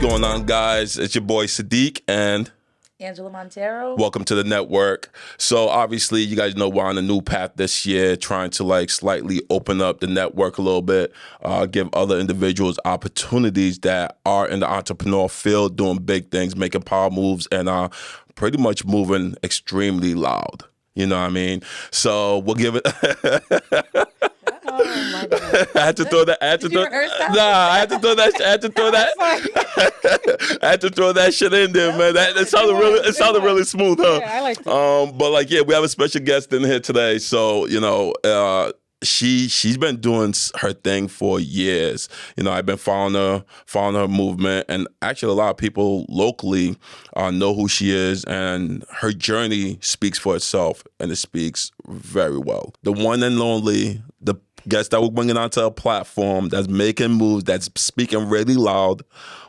going on, guys? It's your boy Sadiq and Angela Montero. welcome to the Netwrk. So obviously, you guys know we're on a new path this year, trying to like slightly open up the network a little bit, give other individuals opportunities that are in the entrepreneurial field, doing big things, making power moves, and pretty much moving extremely loud. You know what I mean? So we'll give it. Oh my God. I had to throw that. Did you rehearse that? Nah, I had to throw that. I had to throw that. I had to throw that shit in there, man. It sounded really smooth, huh? Yeah, I like it. But like, yeah, we have a special guest in here today. So you know, she's been doing her thing for years. You know, I've been following her movement, and actually, a lot of people locally know who she is, and her journey speaks for itself, and it speaks very well. The one and only, the guest that we're bringing onto a platform that's making moves, that's speaking really loud.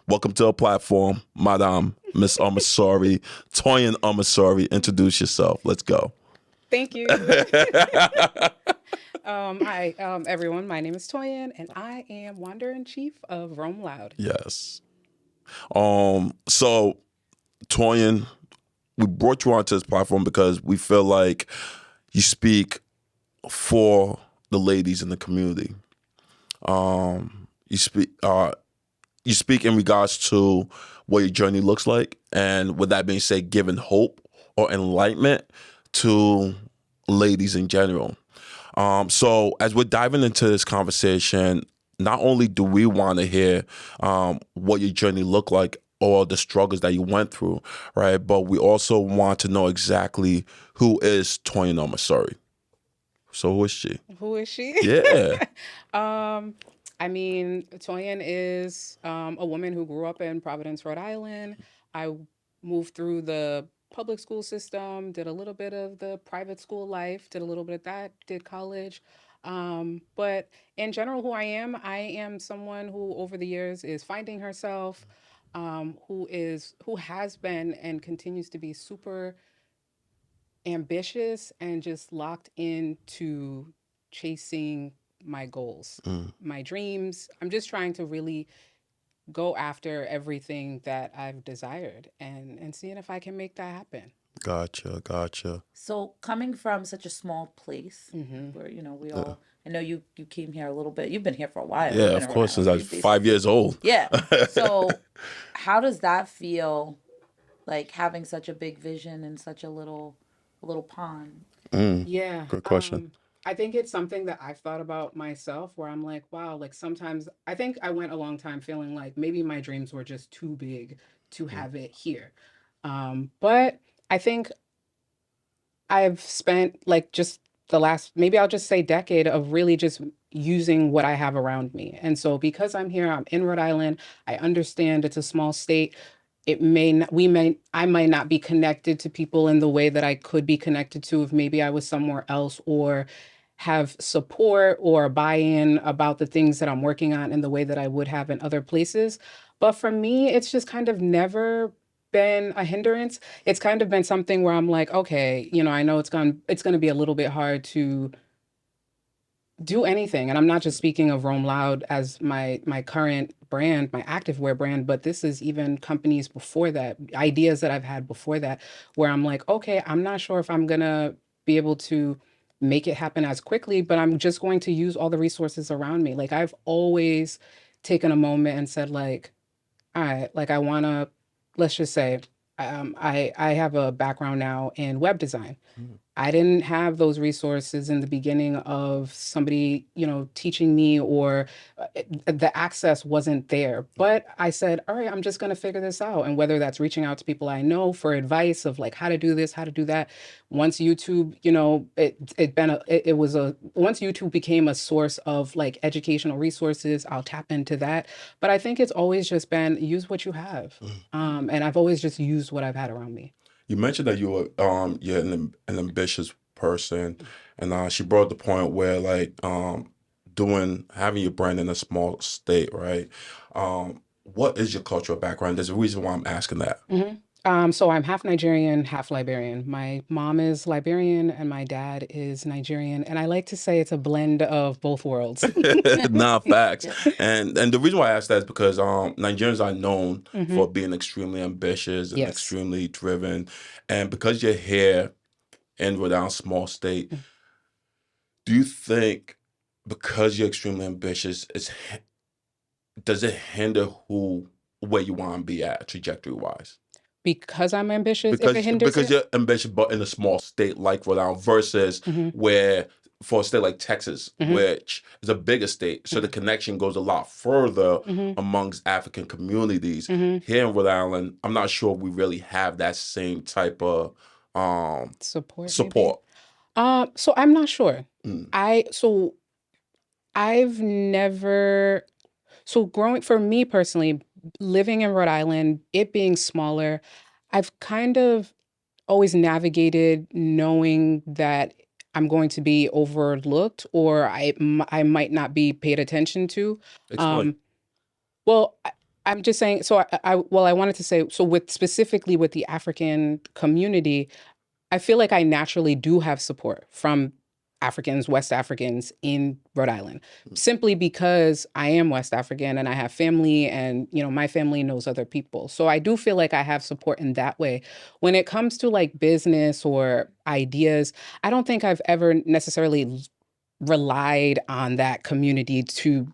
Welcome to a platform, Madam Miss Amasori, Toyin Amasori. Introduce yourself. Let's go. Thank you. Hi, everyone. My name is Toyin, and I am Wander-in-Chief of Roam Loud. Yes. So, Toyin, we brought you onto this platform because we feel like you speak for the ladies in the community. You speak in regards to what your journey looks like, and with that being said, giving hope or enlightenment to ladies in general. So as we're diving into this conversation, not only do we want to hear what your journey looked like or the struggles that you went through, right? But we also want to know exactly who is Toyin Amasori. So who is she? Who is she? Yeah. I mean, Toyin is a woman who grew up in Providence, Rhode Island. I moved through the public school system, did a little bit of the private school life, did a little bit of that, did college. But in general, who I am someone who over the years is finding herself, who has been and continues to be super ambitious and just locked into chasing my goals, my dreams. I'm just trying to really go after everything that I've desired and seeing if I can make that happen. Gotcha. So coming from such a small place where, we all, I know you came here a little bit. You've been here for a while. Yeah, of course, since I was 5 years old. Yeah. So how does that feel, like having such a big vision in such a little pond? Yeah. Good question. I think it's something that I've thought about myself where I'm like, wow, like sometimes I think I went a long time feeling like maybe my dreams were just too big to have it here. But I think I've spent like just the last, maybe I'll just say decade of really just using what I have around me. And so because I'm here, I'm in Rhode Island, I understand it's a small state. It may not, I might not be connected to people in the way that I could be connected to if maybe I was somewhere else, or have support or buy-in about the things that I'm working on in the way that I would have in other places. But for me, it's just kind of never been a hindrance. It's kind of been something where I'm like, okay, I know it's going to be a little bit hard to do anything. And I'm not just speaking of Roam Loud as my current brand, my activewear brand, but this is even companies before that, ideas that I've had before that, where I'm like, okay, I'm not sure if I'm going to be able to make it happen as quickly, but I'm just going to use all the resources around me. Like I've always taken a moment and said like, all right, like I want to, let's just say, I have a background now in web design. I didn't have those resources in the beginning of somebody, teaching me, or the access wasn't there. But I said, all right, I'm just going to figure this out. And whether that's reaching out to people I know for advice of like how to do this, how to do that. Once YouTube, once YouTube became a source of like educational resources, I'll tap into that. But I think it's always just been use what you have. And I've always just used what I've had around me. You mentioned that you're an ambitious person, and she brought the point where like having your brand in a small state, right? What is your cultural background? There's a reason why I'm asking that. So I'm half Nigerian, half Liberian. My mom is Liberian and my dad is Nigerian. And I like to say it's a blend of both worlds. Nah, facts. Yeah. And the reason why I ask that is because Nigerians are known Hmm. for being extremely ambitious and Yes. extremely driven. And because you're here in Rhode Island, small state, Mm. do you think because you're extremely ambitious, does it hinder where you want to be at trajectory wise? Because I'm ambitious, if it hinders Because it. you're ambitious, but in a small state like Rhode Island versus Hmm. where for a state like Texas, Hmm. which is a bigger state, so the connection goes a lot further Hmm. amongst African communities. Hmm. Here in Rhode Island, I'm not sure we really have that same type of Support, maybe. support. So I'm not sure. Mm, So I've never, so growing, for me personally, living in Rhode Island, it being smaller, I've kind of always navigated knowing that I'm going to be overlooked or I might not be paid attention to. explain. Um, well, I'm just saying, so I wanted to say, so with specifically with the African community, I feel like I naturally do have support from Africans, West Africans in Rhode Island, simply because I am West African and I have family and, my family knows other people. So I do feel like I have support in that way. When it comes to like business or ideas, I don't think I've ever necessarily relied on that community to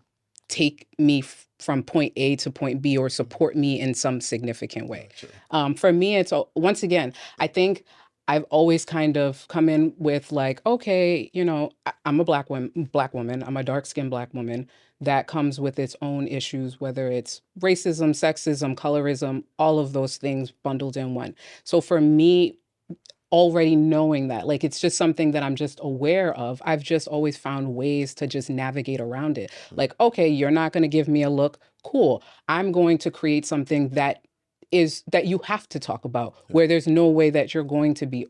take me from point A to point B or support me in some significant way. Gotcha. For me, once again, I think I've always kind of come in with like, okay, I'm a black woman. I'm a dark skinned black woman that comes with its own issues, whether it's racism, sexism, colorism, all of those things bundled in one. So for me, already knowing that, like, it's just something that I'm just aware of, I've just always found ways to just navigate around it. Like, okay, you're not going to give me a look. Cool. I'm going to create something that you have to talk about, where there's no way that you're going to be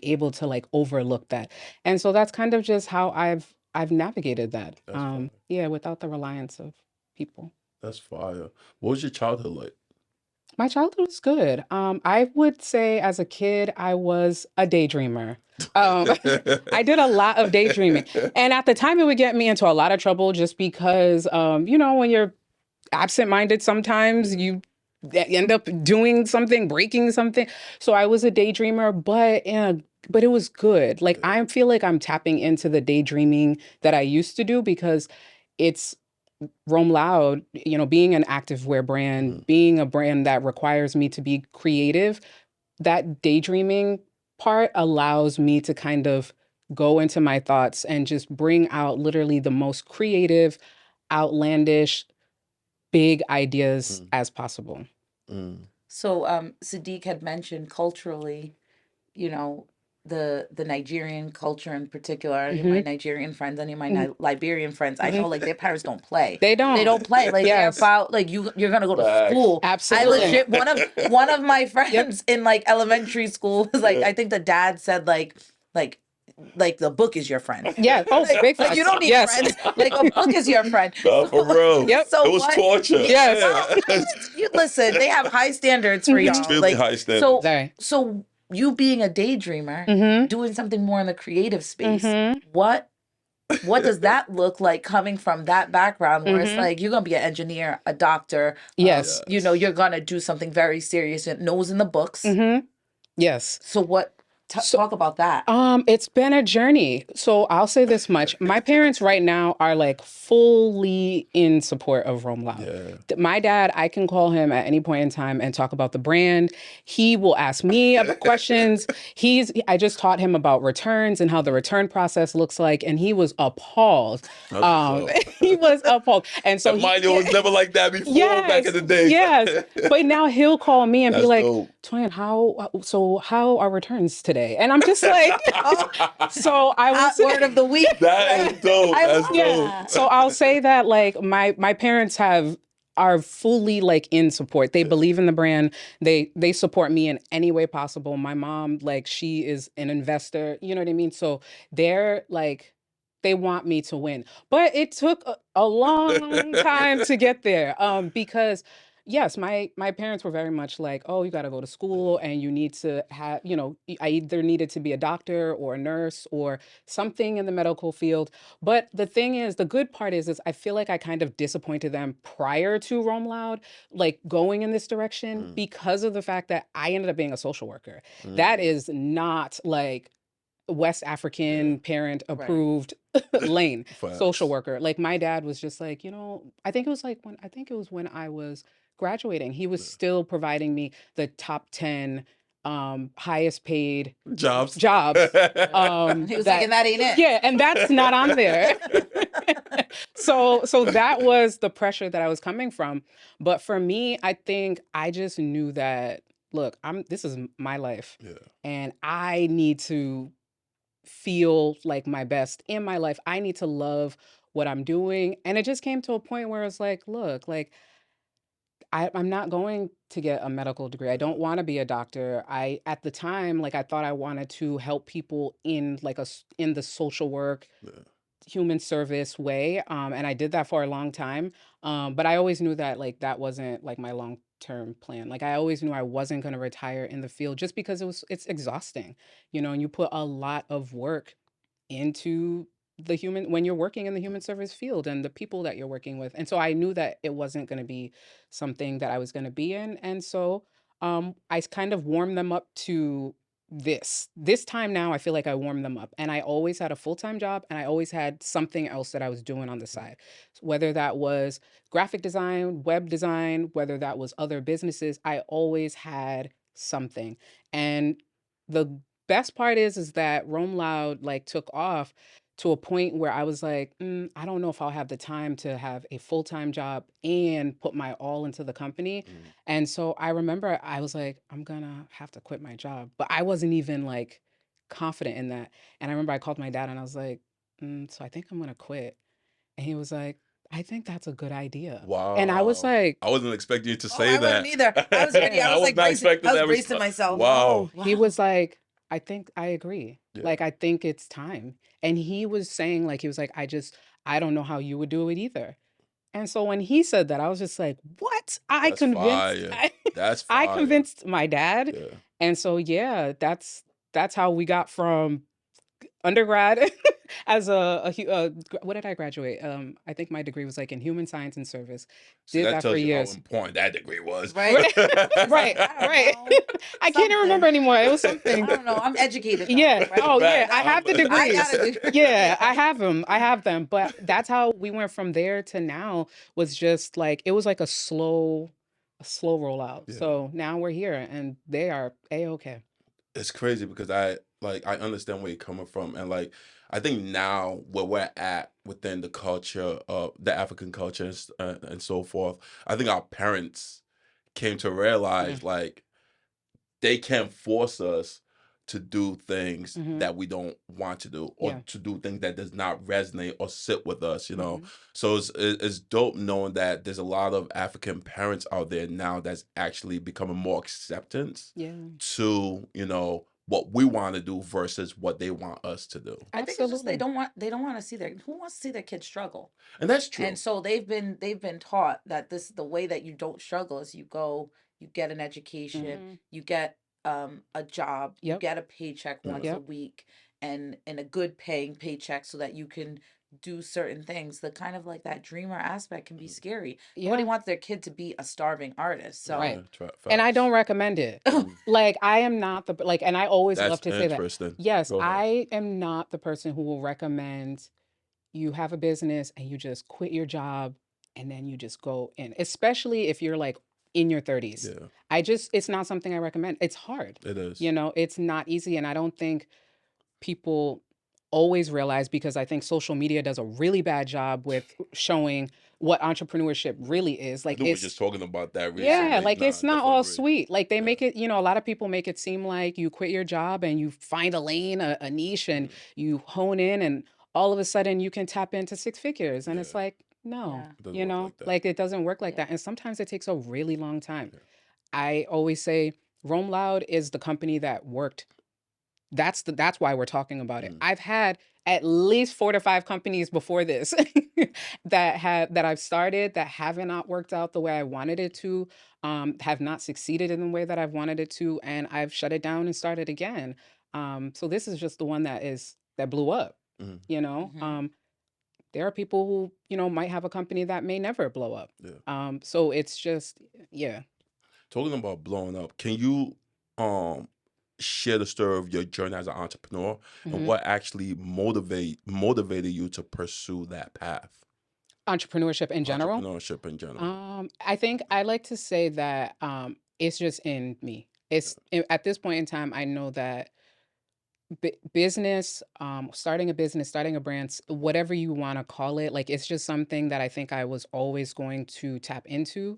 able to like overlook that. And so that's kind of just how I've navigated that. That's fire. Yeah, without the reliance of people. That's fire. What was your childhood like? My childhood was good. I would say as a kid, I was a daydreamer. Um, I did a lot of daydreaming. And at the time, it would get me into a lot of trouble just because, when you're absent-minded, sometimes you end up doing something, breaking something. So I was a daydreamer, but it was good. Like, I feel like I'm tapping into the daydreaming that I used to do because it's Roam Loud, being an activewear brand, Mhm. being a brand that requires me to be creative, that daydreaming part allows me to kind of go into my thoughts and just bring out literally the most creative, outlandish, big ideas Mm, as possible. mm, So Sadiq had mentioned culturally, you know, the Nigerian culture in particular. Any of my Hmm. Nigerian friends, any of my Hmm. Liberian friends, I Hmm. know like their parents don't play. They They don't. don't play. Like they're Yes, about like you're gonna go to facts. school. I absolutely. legit one of my Yep. friends in like elementary school was like, Yeah. I think the dad said like like the book is your friend. Yeah. Oh, big Like you facts. don't need Yes. friends. Like a book is your friend. Nah, for real. Yep. So It was what? torture. Yes. Well, you listen, they have high standards for Hmm. y'all. Extremely Like high standards. so Sorry. so you being a daydreamer, Hmm. doing something more in the creative space, Hmm. what does that look like coming from that background where it's Hmm. like you're gonna be an engineer, a doctor, Yes. you're gonna do something very serious and knows in the books. Hmm. Yes. So what So, talk about that. it's been a journey. So I'll say this much. My parents right now are like fully in support of Roam Loud. Yeah. My dad, I can call him at any point in time and talk about the brand. He will ask me about questions. I just taught him about returns and how the return process looks like, and he was appalled. That's what's up. He was appalled. And so And mind you, it was never like that before back in yes, the days. yes. But now he'll call me and be That's like, dope. Twin, how are returns today? And I'm just like, so I will Hot say, word of the week. That is dope. I That's love yeah. dope. that. So I'll say that like my parents are fully like in support. They believe in the brand. They support me in any way possible. My mom, like, she is an investor, you know what I mean? So they're like, they want me to win. But it took a long time to get there. Because yes, my parents were very much like, oh, you got to go to school and you need to have, I either needed to be a doctor or a nurse or something in the medical field. But the thing is, the good part is I feel like I kind of disappointed them prior to Roam Loud, like going in this direction Mm, because of the fact that I ended up being a social worker. That mm, is not like West yeah. African parent Right. approved lane social Facts. worker. Like my dad was just like, I think it was when I was graduating. He was Yeah. still providing me the top 10 highest paid Jobs. jobs. He was like, That and that ain't it. Yeah, and that's not on there. So that was the pressure that I was coming from. But for me, I think I just knew that look, this is my life Yeah. and I need to feel like my best in my life. I need to love what I'm doing. And it just came to a point where it's like, look, like I'm not going to get a medical degree. I Yeah. don't want to be a doctor. At the time, like I thought I wanted to help people in in the social work, Yeah. human service way. And I did that for a long time. But I always knew that like that wasn't like my long term plan. Like I always knew I wasn't going to retire in the field just because it's exhausting, and you put a lot of work into the human when you're working in the human service field and the people that you're working with. And so I knew that it wasn't going to be something that I was going to be in. And so kind of warmed them up to this time. Now I feel like I warmed them up, and I always had a full-time job and I always had something else that I was doing on the side, whether that was graphic design, web design, whether that was other businesses. I always had something. And the best part is that Roam Loud like took off to a point where I was like, I don't know if I'll have the time to have a full-time job and put my all into the company. Mm. And so I remember I was like, I'm gonna have to quit my job. But I wasn't even like confident in that. And I remember I called my dad and I was like, so I think I'm gonna quit. And he was like, I think that's a good idea. And I was Wow. like, I wasn't expecting you to Oh, say I wasn't that. either. I was ready. I yeah. was was like not bracing. expecting I was that bracing response. myself. Wow. No, he Wow. was like, I think I agree. Yeah. Like, I think it's time. And he was saying, like, he was like, I don't know how you would do it either. And so when he said that, I was just like, what? That's fire. That's I fire. convinced my dad. Yeah. And so yeah, that's how we got from undergrad as what did I graduate? I think my degree was like in human science and service. See, Did that that for tells you how years. important that degree was. Right. Right, It's like, right, I don't right. know. I can't even remember Something. anymore. It was I something. don't know. I'm educated though. Yeah. Right. Oh, yeah. Facts. I have the I degrees. got a degree. Yeah, I have them. I have them. But that's how we went from there to now was just like it was like a slow rollout. Yeah. So now we're here and they are a-okay. It's crazy because I understand where you're coming from, and like I think now where we're at within the culture of the African culture and so forth, I think our parents came to realize like they can't force us to do things Mm-hmm. that we don't want to do or Yeah. to do things that does not resonate or sit with us, Mhm. so it's dope knowing that there's a lot of African parents out there now that's actually becoming more acceptance Yeah. to what we want to do versus what they want us to do. I think it's just Absolutely. they don't want to see who wants to see their kids struggle. And that's true. And so they've been taught that this the way that you don't struggle is you get an education, Mhm. you get a job, you Yep. get a paycheck once a Yep. week and a good paying paycheck so that you can do certain things. The kind of like that dreamer aspect can be scary. Nobody Yeah. wants their kid to be a starving artist. So Right. Yeah, And I facts. don't recommend it. Mm. Like I am not and I always That's love to say that. interesting. Yes, Go ahead. I am not the person who will recommend you have a business and you just quit your job and then you just go in, especially if you're like in your 30s. Yeah, It's not something I recommend. It's hard. it is. It's not easy. And I don't think people always realize because I think social media does a really bad job with showing what entrepreneurship really is. I Like think we were just talking about that yeah, recently. like Nah, it's not definitely all agree. sweet. Like they Yeah. make it, a lot of people make it seem like you quit your job and you find a lane, a niche, and you hone in, and all of a sudden you can tap into six figures. And it's Yeah. like, no, yeah. It doesn't work like that. like it doesn't work like Yeah. that. And sometimes it takes a really long time. Yeah. I always say Roam Loud is the company that worked. That's why we're talking about it. Mm. I've had at least 4 to 5 companies before this that I've started that haven't not worked out the way I wanted it to, have not succeeded in the way that I've wanted it to, and I've shut it down and started again. So this is just the one that blew up. Mhm. You know, Mhm. there are people who might have a company that may never blow up. Yeah. So it's just yeah. Talking about blowing up, can you um share the story of your journey as an entrepreneur and hmm what actually motivated you to pursue that path? Entrepreneurship in general. Entrepreneurship in general. I think I like to say that it's just in me. At this point in time, I know that business, starting a business, starting a brand, whatever you want to call it, like it's just something that I think I was always going to tap into,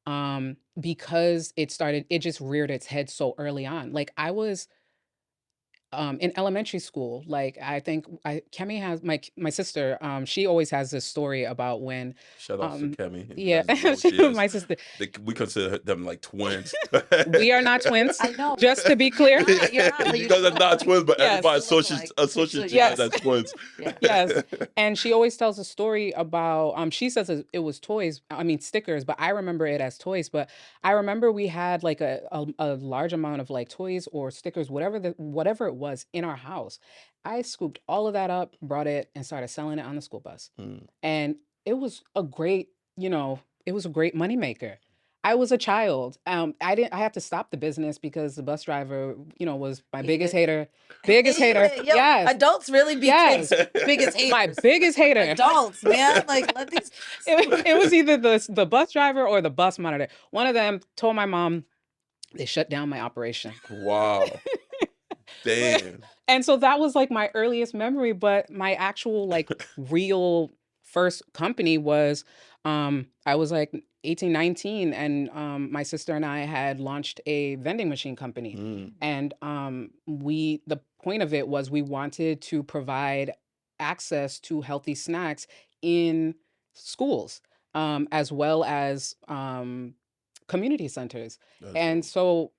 Yeah. because it just reared its head so early on. Like I was in elementary school. Like I think Kemi has my sister, she always has this story about when Shout outs to um Kemi. If you yeah, guys don't know who she is, my sister. we consider them like twins. We are not twins, I know. just to be clear. You're not, but You you guys are still not look. twins, but Yes. everybody You look like. associates you Yeah. guys as twins. Yeah. Yes. And she always tells a story about she says it was toys, I mean stickers, but I remember it as toys. But I remember we had like a large amount of like toys or stickers, whatever it was in our house. I scooped all of that up, brought it, and started selling it on the school bus. Mm. And it was a great, it was a great moneymaker. I was a child. I had to stop the business because the bus driver, was my biggest Hated. hater. Biggest hater. Yo, Yes. adults really be Yes. kids' biggest My haters. biggest hater. Adults, man. Like, let these It was either the bus driver or the bus monitor. One of them told my mom they shut down my operation. Wow. Damn. And so that was like my earliest memory, but my actual like real first company was I was like 18, 19, and my sister and I had launched a vending machine company. Mm. And the point of it was we wanted to provide access to healthy snacks in schools, as well as community centers. That's And dope. so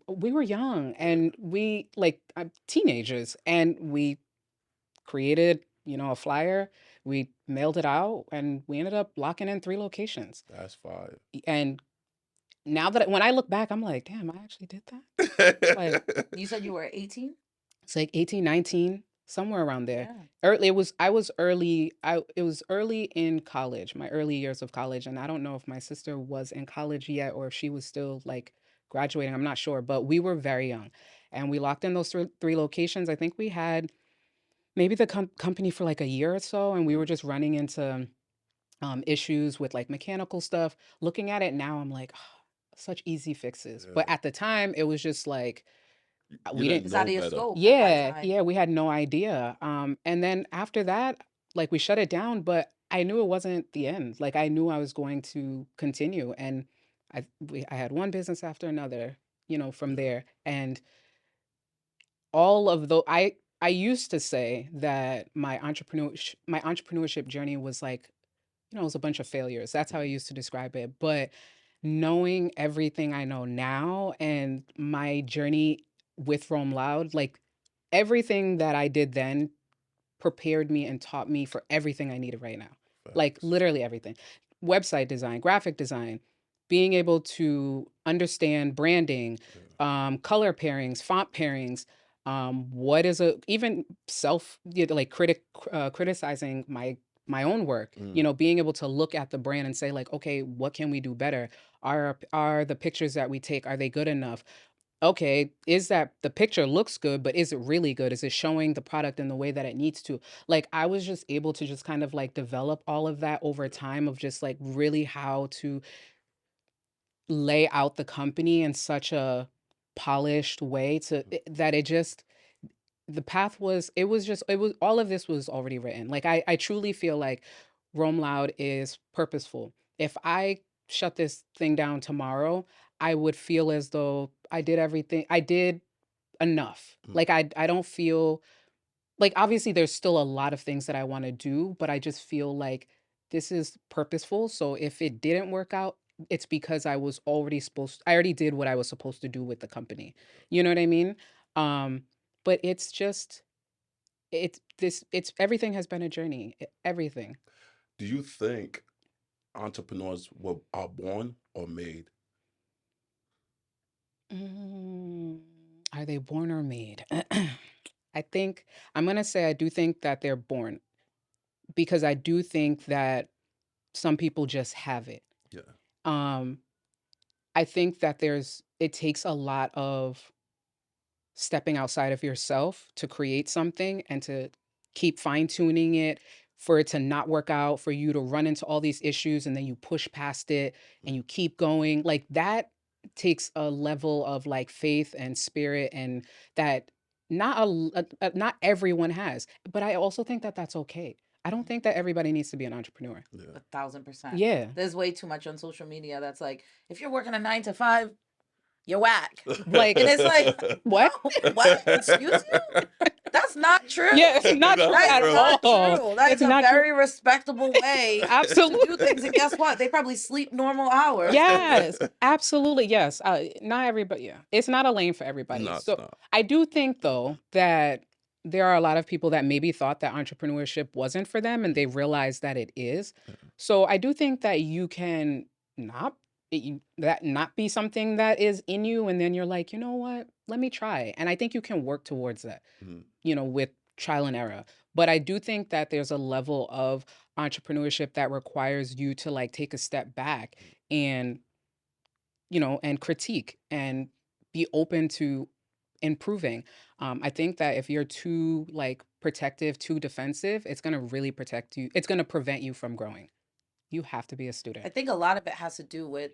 we were young and we like teenagers, and we created a flyer. We mailed it out, and we ended up locking in 3 locations. That's fire. And now that when I look back, I'm like, damn, I actually did that. Like You said you were 18? it's like 18, 19, somewhere around there. Yeah. Early, it was early in college, my early years of college. And I don't know if my sister was in college yet or if she was still like graduating. I'm not sure, but we were very young. And we locked in those three locations. I think we had maybe the company for like a year or so, and we were just running into issues with like mechanical stuff. Looking at it now, I'm like, such easy fixes. But Yeah. at the time, it was just like You we didn't. didn't It's out know of your better. scope at that Yeah, time. yeah, we had no idea. And then after that, like we shut it down, but I knew it wasn't the end. Like I knew I was going to continue, and I had one business after another, from Yeah. there. And all of the I used to say that my entrepreneurship journey was like, it was a bunch of failures. That's how I used to describe it. But knowing everything I know now and my journey with Roam Loud, like everything that I did then prepared me and taught me for everything I needed right now. Like Facts. literally everything. Website design, graphic design, being able to understand branding, Yeah. color pairings, font pairings, what is a even like criticizing my own work, Mm. being able to look at the brand and say like, okay, what can we do better? Are the pictures that we take, are they good enough? Okay, is that the picture looks good, but is it really good? Is it showing the product in the way that it needs to? Like I was just able to just kind of like develop all of that over time of just like really how to lay out the company in such a polished way that it just the path was it was all of this was already written. Like I truly feel like Roam Loud is purposeful. If I shut this thing down tomorrow, I would feel as though I did everything. I did enough. Mm. Like I don't feel like obviously there's still a lot of things that I want to do, but I just feel like this is purposeful. So if it didn't work out, it's because I already did what I was supposed to do with the company. You know what I mean? Um, but it's everything has been a journey. Everything. Do you think entrepreneurs are born or made? Mm, are they born or made? I think I'm gonna say I do think that they're born, because I do think that some people just have it. Yeah. Um, I think that it takes a lot of stepping outside of yourself to create something and to keep fine tuning it, for it to not work out, for you to run into all these issues and then you push past it and you keep going. Like that takes a level of like faith and spirit, and that not everyone has. But I also think that that's okay. I don't think that everybody needs to be an entrepreneur. Yeah. 1,000%. Yeah. There's way too much on social media that's like, if you're working a 9 to 5, you're whack. Like, And it's like, what? no, what? Excuse you? That's not true. Yeah, it's not That's true That at is real. not all. true. That It's is a not true. very respectable way to Absolutely. do things. And guess what? They probably sleep normal hours. Yes, absolutely. Yes. Not everybody. Yeah. It's not a lane for everybody. No, it's So not. I do think, though, that there are a lot of people that maybe thought that entrepreneurship wasn't for them and they realized that it is. Yeah. So I do think that you can not that not be something that is in you, and then you're like, you know what? Let me try. And I think you can work towards that, Mhm. with trial and error. But I do think that there's a level of entrepreneurship that requires you to like take a step back and and critique and be open to improving. I think that if you're too like protective, too defensive, it's going to really protect you. It's going to prevent you from growing. You have to be a I student. think a lot of it has to do with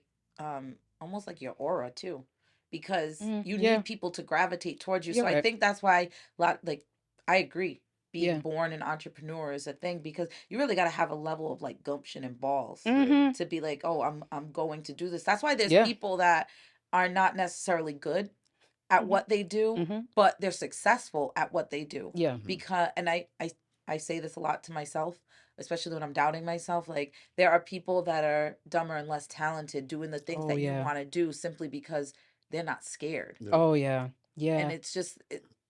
almost like your aura too, because you Yeah. need people to gravitate towards you. You're So I right. think that's why I agree. Being Yeah. born an entrepreneur is a thing, because you really got to have a level of like gumption and balls Mm-hmm. to be like, oh, I'm going to do this. That's why there's Yeah. people that are not necessarily good at Mhm. what they do, Mm-hmm. but they're successful at what they do. Yeah. Mhm. Because and I say this a lot to myself, especially when I'm doubting myself. Like, there are people that are dumber and less talented doing the things Oh that you yeah. want to do simply because they're not scared. Yeah. Oh yeah. And Yeah. it's just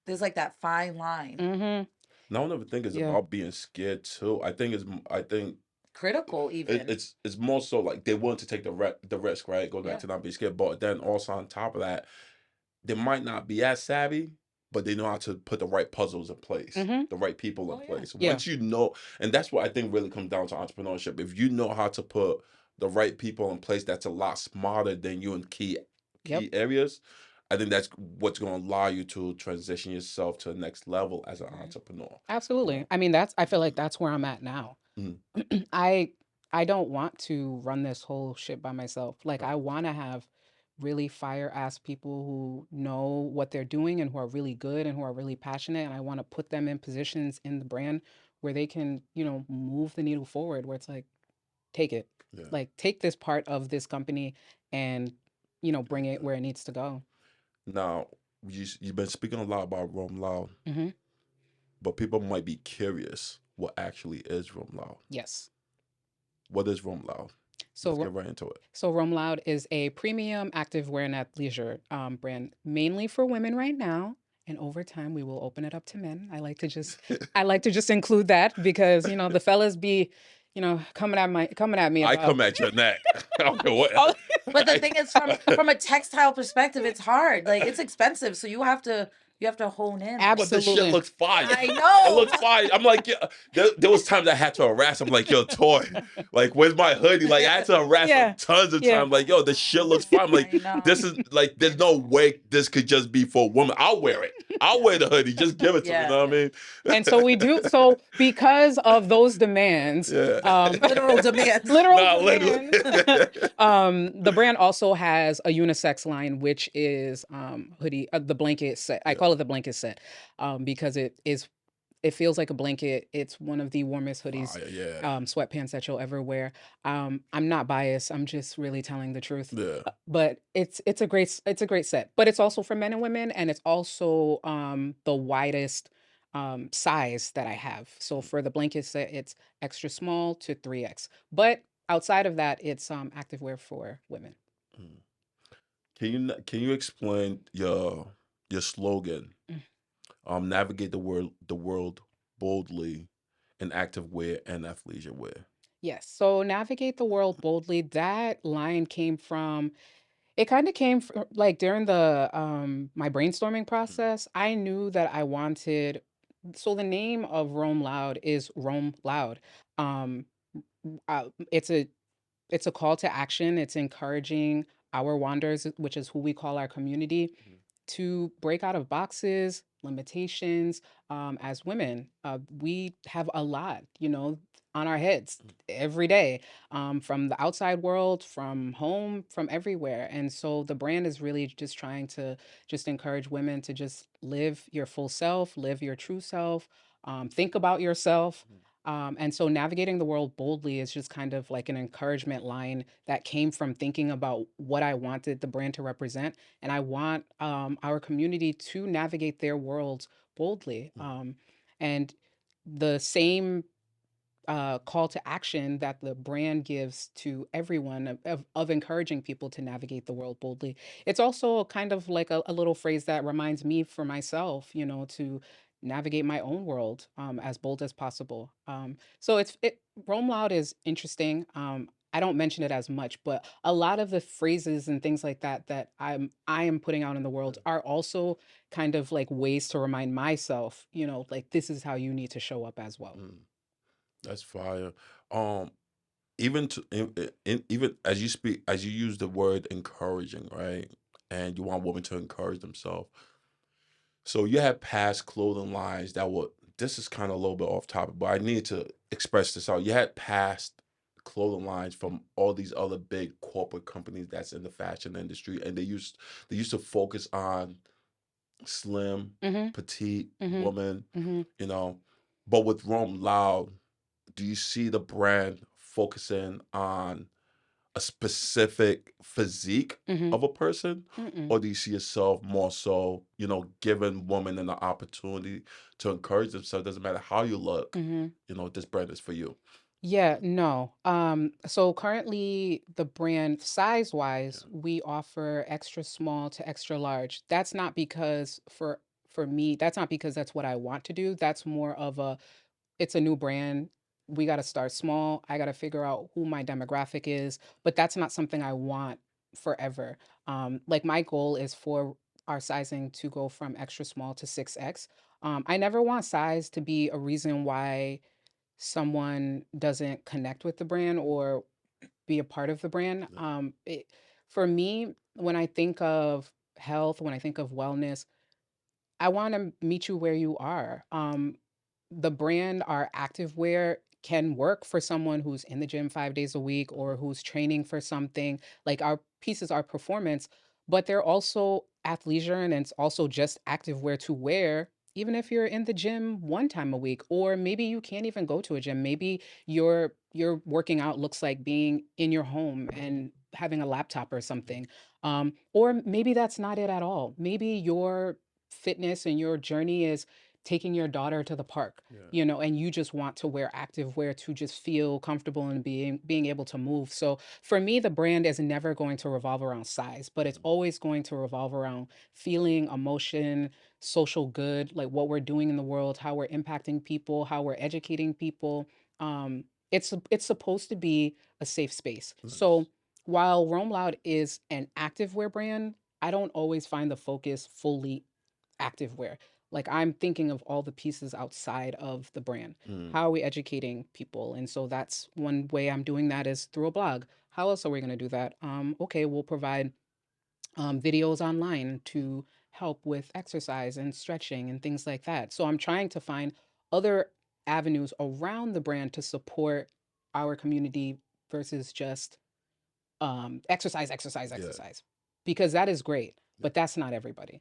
there's like that fine line. Mm-hmm. Now, I don't ever think it's Yeah. about being scared too. I think Critical even. it's more so like they want to take the risk, right? Go back Yeah. to not be scared, but then also on top of that, they might not be as savvy, but they know how to put the right puzzles in place, Mm-hmm. the right people in Oh, yeah. place. Yeah. Once you know, and that's what I think really comes down to entrepreneurship. If you know how to put the right people in place, that's a lot smarter than you in key Yep. areas. I think that's what's going to allow you to transition yourself to the next level as an Mhm. entrepreneur. Absolutely. I mean, I feel like that's where I'm at now. Mhm. I don't want to run this whole shit by myself. Like, Right. I want to have really fire ass people who know what they're doing and who are really good and who are really passionate, and I want to put them in positions in the brand where they can, move the needle forward, where it's like, take it. Yeah. Like, take this part of this company and, bring it where it needs to go. Now, you've been speaking a lot about Roam Loud, Mm-hmm. but people might be curious what actually is Roam Loud. Yes. What is Roam Loud? So Let's get right into it. So Roam Loud is a premium activewear and athleisure brand, mainly for women right now. And over time, we will open it up to men. I like to just include that, because the fellas be, coming at me I about. come at your neck. I don't know what. Oh, But the thing is, from a textile perspective, it's hard. Like, it's expensive, so you have to hone in. But the shit Absolutely. looks fire. I It know. looks fire. I'm like, yeah, there was times I had to harass him, like, yo, Toy, like, where's my hoodie? Like, I had to harass Yeah. him tons of Yeah. times. Like, yo, this shit looks fire. I'm like, I know. this is like, there's no way this could just be for a woman. I'll wear it. I'll wear the hoodie. Just give it to me. Yeah. You know what I mean? And so we do. So because of those demands, Yeah. Literal demands. literal Nah, demands, literally. the brand also has a unisex line, which is hoodie, the blanket set. I call it the blanket set, because it feels like a blanket. It's one of the warmest hoodies, Fire, yeah. sweatpants that you'll ever wear. I'm not biased. I'm just really telling the truth. Yeah. But it's a great set. But it's also for men and women, and it's also the widest size that I have. So for the blanket set, it's extra small to 3X. But outside of that, it's activewear for women. Mm. Can you explain your slogan? Mm. Navigate the world boldly in active wear and athleisure wear? Yes. So navigate the world boldly. That line came from it kind of came from like during the my brainstorming Mhm. process. I knew that I wanted so the name of Roam Loud is Roam Loud. Um it's a call to action. It's encouraging our wanderers, which is who we call our community, Mhm. to break out of boxes, limitations. As women, we have a lot, on our heads every day, from the outside world, from home, from everywhere. And so the brand is really just trying to just encourage women to just live your full self, live your true self, think about yourself. Mhm. And so navigating the world boldly is just kind of like an encouragement line that came from thinking about what I wanted the brand to represent. And I want our community to navigate their worlds boldly. Mhm. And the same call to action that the brand gives to everyone of encouraging people to navigate the world boldly. It's also kind of like a little phrase that reminds me for myself, to navigate my own world as bold as possible. So Roam Loud is interesting. I don't mention it as much, but a lot of the phrases and things like that that I am putting out in the world Yeah. are also kind of like ways to remind myself, like this is how you need to show up as well. Mm. That's fire. Um, even even as you speak, as you use the word encouraging, right? And you want women to encourage themselves. So you had past clothing lines that would. This is kind of a little bit off topic, but I need to express this out. You had past clothing lines from all these other big corporate companies that's in the fashion industry, and they used to focus on slim, Mhm. petite Mhm. woman, Mhm. you know. But with Rome Loud, do you see the brand focusing on a specific physique Mhm. of a person, Mm-mm. or do you see yourself more so, giving women an opportunity to encourage themselves? Doesn't matter how you look, Mhm. this brand is for you. Yeah, no. So currently the brand size-wise, Yeah. we offer extra small to extra large. That's not because for me, that's not because that's what I want to do. That's more of a it's a new brand. We got to start small. I got to figure out who my demographic is, but that's not something I want forever. Like my goal is for our sizing to go from extra small to 6X. I never want size to be a reason why someone doesn't connect with the brand or be a part of the brand. Yeah. For me, when I think of health, when I think of wellness, I want to meet you where you are. The brand, our activewear can work for someone who's in the gym 5 days a week or Mhm. who's training for something. Like our pieces are performance, but they're also athleisure and it's also just activewear to wear. Even if you're in the gym one time a week, or maybe you can't even go to a gym, maybe your working out looks like being in your home and having a laptop or Mhm. something. Or maybe that's not it at all. Maybe your fitness and your journey is taking your daughter to the park, Yeah. and you just want to wear active wear to just feel comfortable and being able to move. So for me, the brand is never going to revolve around size, but it's Mhm. always going to revolve around feeling, emotion, social good, like what we're doing in the world, how we're impacting people, how we're educating people. It's supposed to be a safe space. So Nice. while Roam Loud is an activewear brand, I don't always find the focus fully activewear. Like I'm thinking of all the pieces outside of the brand. Mm. How are we educating people? And so that's one way I'm doing that is through a blog. How else are we going to do that? Okay, we'll provide videos online to help with exercise and stretching and things like that. So I'm trying to find other avenues around the brand to support our community versus just exercise, exercise, Yeah. exercise, because that is great, Yeah. but that's not everybody.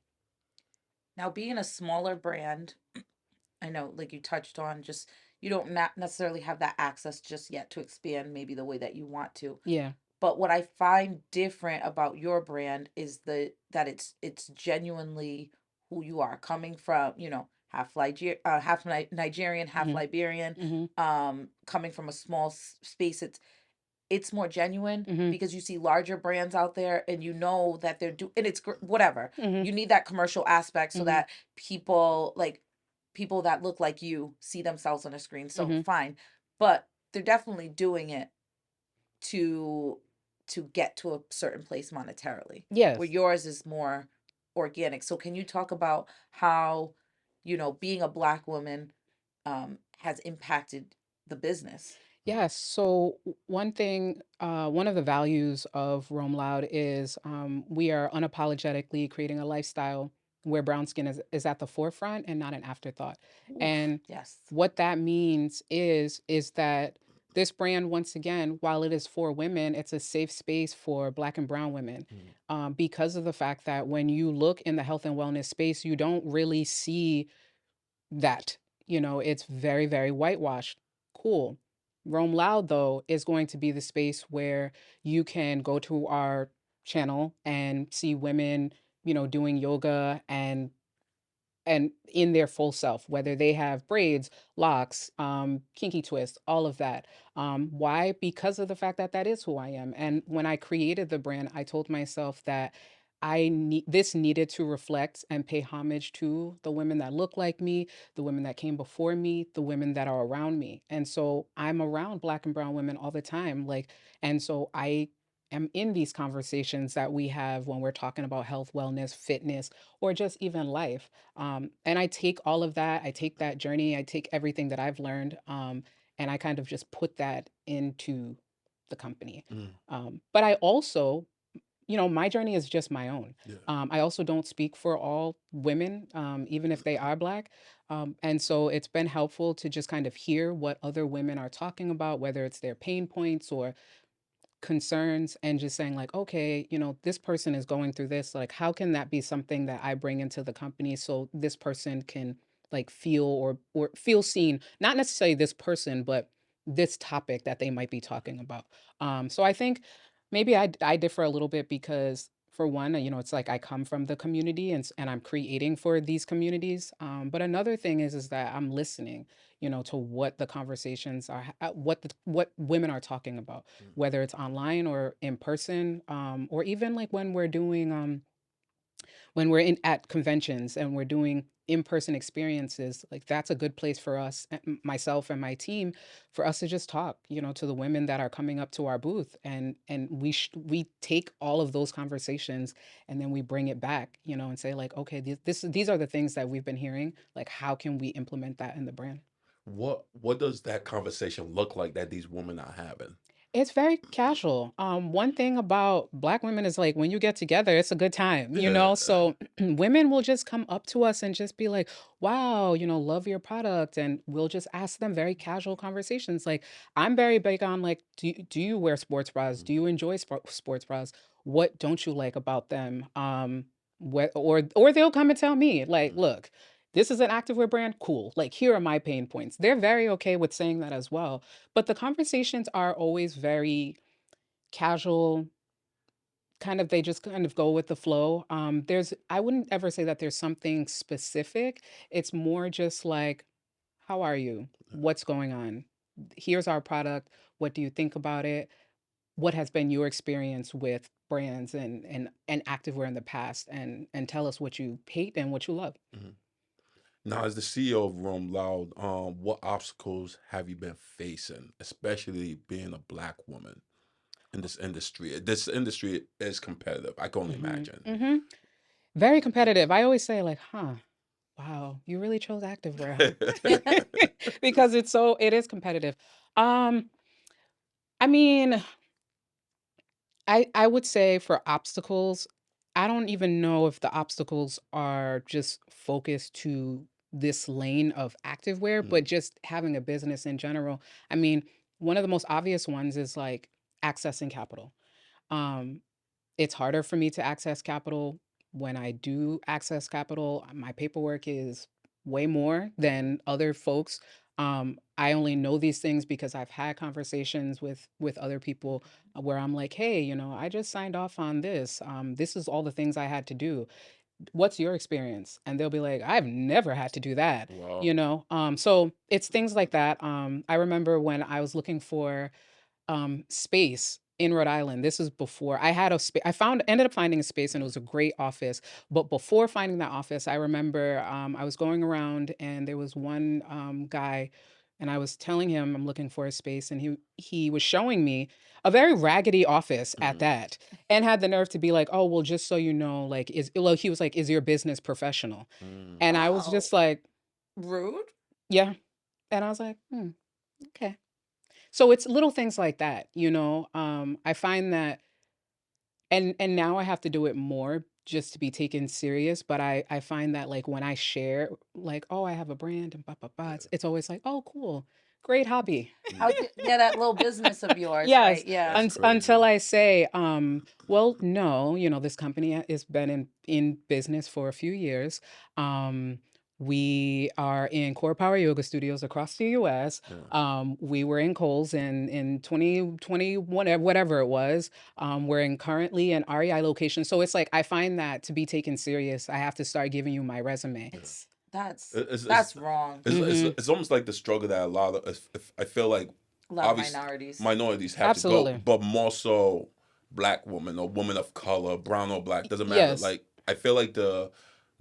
Now, being a smaller brand, I know, like you touched on, just you don't not necessarily have that access just yet to expand maybe the way that you want to. Yeah. But what I find different about your brand is that it's genuinely who you are, coming from, half Nigerian, half Hmm. Liberian, Hmm. coming from a small space. It's more genuine Hmm. because you see larger brands out there and you know that and it's whatever. Hmm. You need that commercial aspect so Hmm. that people like people that look like you see themselves on a screen, so Hmm. fine. But they're definitely doing it to get to a certain place monetarily, where Yes. yours is more organic. So can you talk about how, being a Black woman has impacted the business? Yes. So one thing, one of the values of Roam Loud is we are unapologetically creating a lifestyle where brown skin is at the forefront and not an afterthought. Oof, And yes. what that means is that this brand, once again, while it is for women, it's a safe space for Black and brown women, Mm, because of the fact that when you look in the health and wellness space, you don't really see that. It's very, very whitewashed. Cool. Roam Loud, though, is going to be the space where you can go to our channel and see women, doing yoga and in their full self, whether they have braids, locks, kinky twists, all of that. Why? Because of the fact that that is who I am. And when I created the brand, I told myself that this needed to reflect and pay homage to the women that look like me, the women that came before me, the women that are around me. And so I'm around Black and brown women all the time. And so I am in these conversations that we have when we're talking about health, wellness, fitness, or just even life. And I take all of that, I take that journey, I take everything that I've learned, and I kind of just put that into the company. mm, But I also, my journey is just my own. yeah. I also don't speak for all women, even if they are Black. And so it's been helpful to just kind of hear what other women are talking about, whether it's their pain points or concerns, and just saying like, okay, this person is going through this, like how can that be something that I bring into the company so this person can like feel or feel seen, not necessarily this person, but this topic that they might be talking about. So I think maybe I differ a little bit because for one, it's like I come from the community, and I'm creating for these communities. But another thing is that I'm listening, to what the conversations are, what women are talking about, Mm. whether it's online or in person, or even like when we're in at conventions and we're doing in-person experiences. Like that's a good place for us, myself and my team, for us to just talk, to the women that are coming up to our booth, and we take all of those conversations and then we bring it back, and say like, okay, these are the things that we've been hearing, like how can we implement that in the brand. What does that conversation look like that these women are having? It's very casual. One thing about Black women is like when you get together, it's a good time, Yeah. So women will just come up to us and just be like, wow, love your product. And we'll just ask them very casual conversations. Like, I'm very big on like, do you wear sports bras? Mm, Do you enjoy sports bras? What don't you like about them? Or they'll come and tell me, like, mm, look, this is an activewear brand. Cool. Like, here are my pain points. They're very okay with saying that as well, but the conversations are always very casual, kind of they just kind of go with the flow. I wouldn't ever say that there's something specific. It's more just like, how are you? What's going on? Here's our product. What do you think about it? What has been your experience with brands and activewear in the past? And tell us what you hate and what you love. mhm. Now, as the CEO of Roam Loud, what obstacles have you been facing, especially being a Black woman in this industry? This industry is competitive. I can only Hmm. imagine. Hmm. Very competitive. I always say like, huh, wow, you really chose activewear, huh? Because it is competitive. Um, I mean, I would say for obstacles, I don't even know if the obstacles are just focused to this lane of activewear, but Mm, just having a business in general. I mean, one of the most obvious ones is like accessing capital. Um, it's harder for me to access capital. When I do access capital, my paperwork is way more than other folks. I only know these things because I've had conversations with other people, where I'm like, hey, I just signed off on this. This is all the things I had to do. What's your experience? And they'll be like, I've never had to do that. wow. So it's things like that. I remember when I was looking for space. in Rhode Island. This is before I had a space. Ended up finding a space, and it was a great office. But before finding that office, I remember I was going around, and there was one guy, and I was telling him I'm looking for a space, and he was showing me a very raggedy office at that, and had the nerve to be like, "Oh, well, just so you know, like, he was like, is your business professional?" And I was just Oh, like, rude. "Yeah," and I was like, okay. So it's little things like that, you know. I find that, and now I have to do it more just to be taken serious. But I find that like when I share, like, oh, I have a brand and blah blah blah, it's always like, oh, cool, great hobby. Yeah, that little business of yours, Yes, right? Yeah. That's until crazy. I say, well, no, you know, this company has been in business for a few years. Um, we are in Core Power Yoga studios across the US. Yeah. We were in Kohl's in 2020, whatever it was. We're in currently an REI location. So it's like I find that to be taken serious, I have to start giving you my resume. It's It's that's wrong. Hmm. it's almost like the struggle that a lot of if I feel like A lot of obvious minorities. minorities have to go, Absolutely. but more so black women or women of color, brown or black, doesn't matter. Yes. Like I feel like the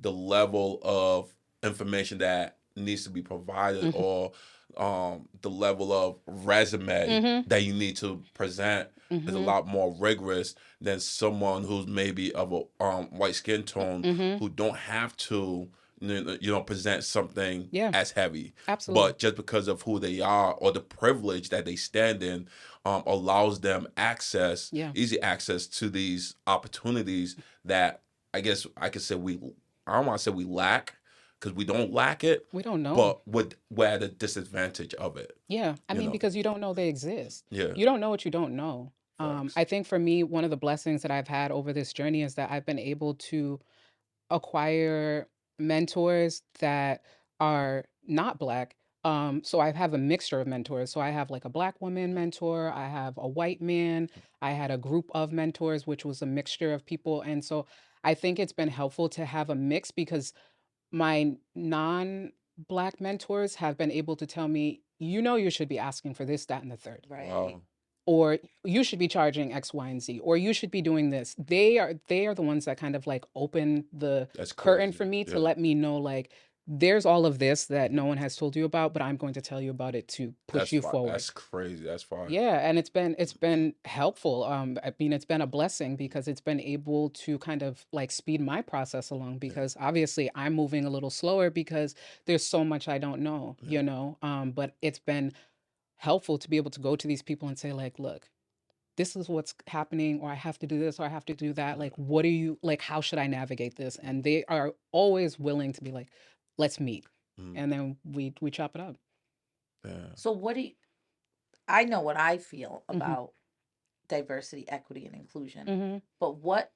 level of information that needs to be provided, Hmm. or the level of resume Hmm. that you need to present is a Hmm. lot more rigorous than someone who's maybe of a white skin tone, Hmm. who don't have to present something Yeah, as heavy, absolutely. but just because of who they are or the privilege that they stand in, allows them Yeah, easy access to these opportunities that I guess I could say I don't want to say we lack, because we don't lack it, we don't know. but we're at a disadvantage of it. Yeah, I You mean, know. because you don't know they exist. Yeah. You don't know what you don't know. Facts. I think for me, one of the blessings that I've had over this journey is that I've been able to acquire mentors that are not black. So I have a mixture of mentors. So I have like a black woman mentor, I have a white man, I had a group of mentors, which was a mixture of people. And so I think it's been helpful to have a mix because my non-black mentors have been able to tell me, you know, you should be asking for this, that, and the third, Right. Wow. or you should be charging X, Y, and Z, or you should be doing this. They are the ones that kind of like open the That's curtain crazy. for me to Yeah. let me know like there's all of this that no one has told you about, but I'm going to tell you about it to push you forward. That's crazy. That's fire. Yeah, and it's been helpful. I mean, it's been a blessing because it's been able to kind of like speed my process along Yeah. because obviously I'm moving a little slower because there's so much I don't know, Yeah. you know. But it's been helpful to be able to go to these people and say like, look, this is what's happening, or I have to do this or I have to do that. Like, what do you like? How should I navigate this? And they are always willing to be like, let's meet, Mm. and then we chop it up. Yeah. So what do you, I know what I feel Hmm. about diversity, equity, and inclusion, Hmm. but what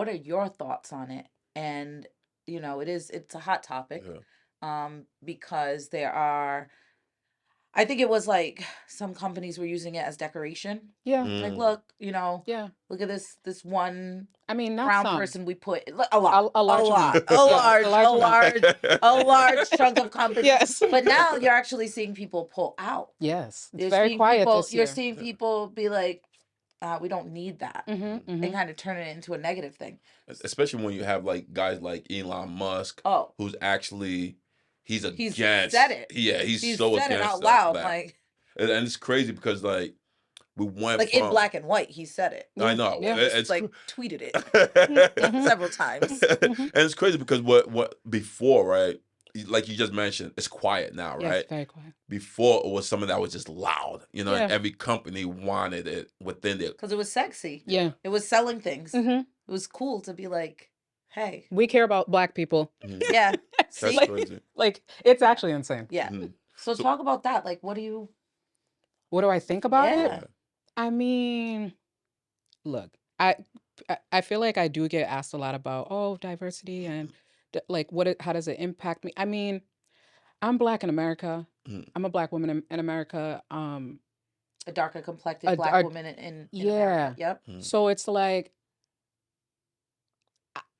are your thoughts on it? And it's a hot topic, Yeah. because there are, I think it was like some companies were using it as decoration. Yeah, Like, Mm. look, yeah. look at this one I mean, not brown some, person we put, a lot, a a large amount. lot, a Yeah, a large, large amount. a large chunk of companies. Yes. But now you're actually seeing people pull out. Yes, it's very quiet this You're year. seeing Yeah. people be like, we don't need that, Hmm. and Hmm. kind of turn it into a negative thing. Especially when you have like guys like Elon Musk, Oh, who's actually he's he's against. said it. Yeah, he's He's so said it against out loud, that. like And it's crazy because like we went in from. black and white. He said it. I Yeah, know yeah. Just it's like tweeted it Hmm. several times. Hmm. and it's crazy because what before, right? Like you just mentioned, it's quiet now, Yes, right? very quiet. Before it was something that was just loud, and Yeah, every company wanted it within their. Because it was sexy. yeah. It was selling things. Hmm. It was cool to be like, hey, We care about black people. Mhm. yeah, That's see, crazy. Like it's yeah, actually insane. yeah. Mhm. So So talk about that. Like, what do you? What do I think about it? Yeah. yeah, I mean, look, I feel like I do get asked a lot about diversity and like how does it impact me? I mean, I'm black in America. Mhm. I'm a black woman in America. A darker complected A, black a, woman in America. yeah. Yep. Mhm. So it's like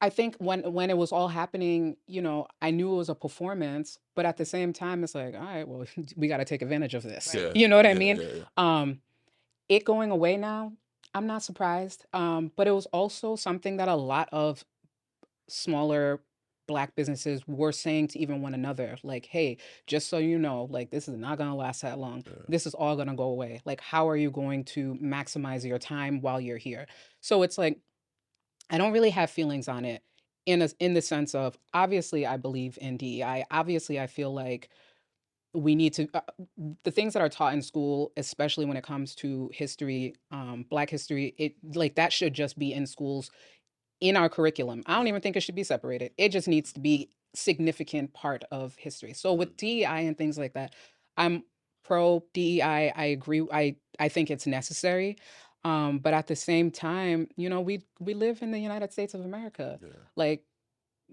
I think when it was all happening, I knew it was a performance, but at the same time, it's like, all right, well, we got to take advantage of this. Right. Yeah, You know what I yeah, mean? yeah, yeah. Um, it going away now. I'm not surprised. But it was also something that a lot of smaller black businesses were saying to even one another, like, hey, just so you know, like, this is not going to last that long. Yeah. This is all going to go away. Like, how are you going to maximize your time while you're here? So it's like, I don't really have feelings on it in the sense of, obviously I believe in DEI. Obviously I feel like we need to the things that are taught in school, especially when it comes to history, black history, it like that should just be in schools in our curriculum. I don't even think it should be separated. It just needs to be significant part of history. So with DEI and things like that, I'm pro DEI. I agree. I think it's necessary. But at the same time, we live in the United States of America. Yeah. Like,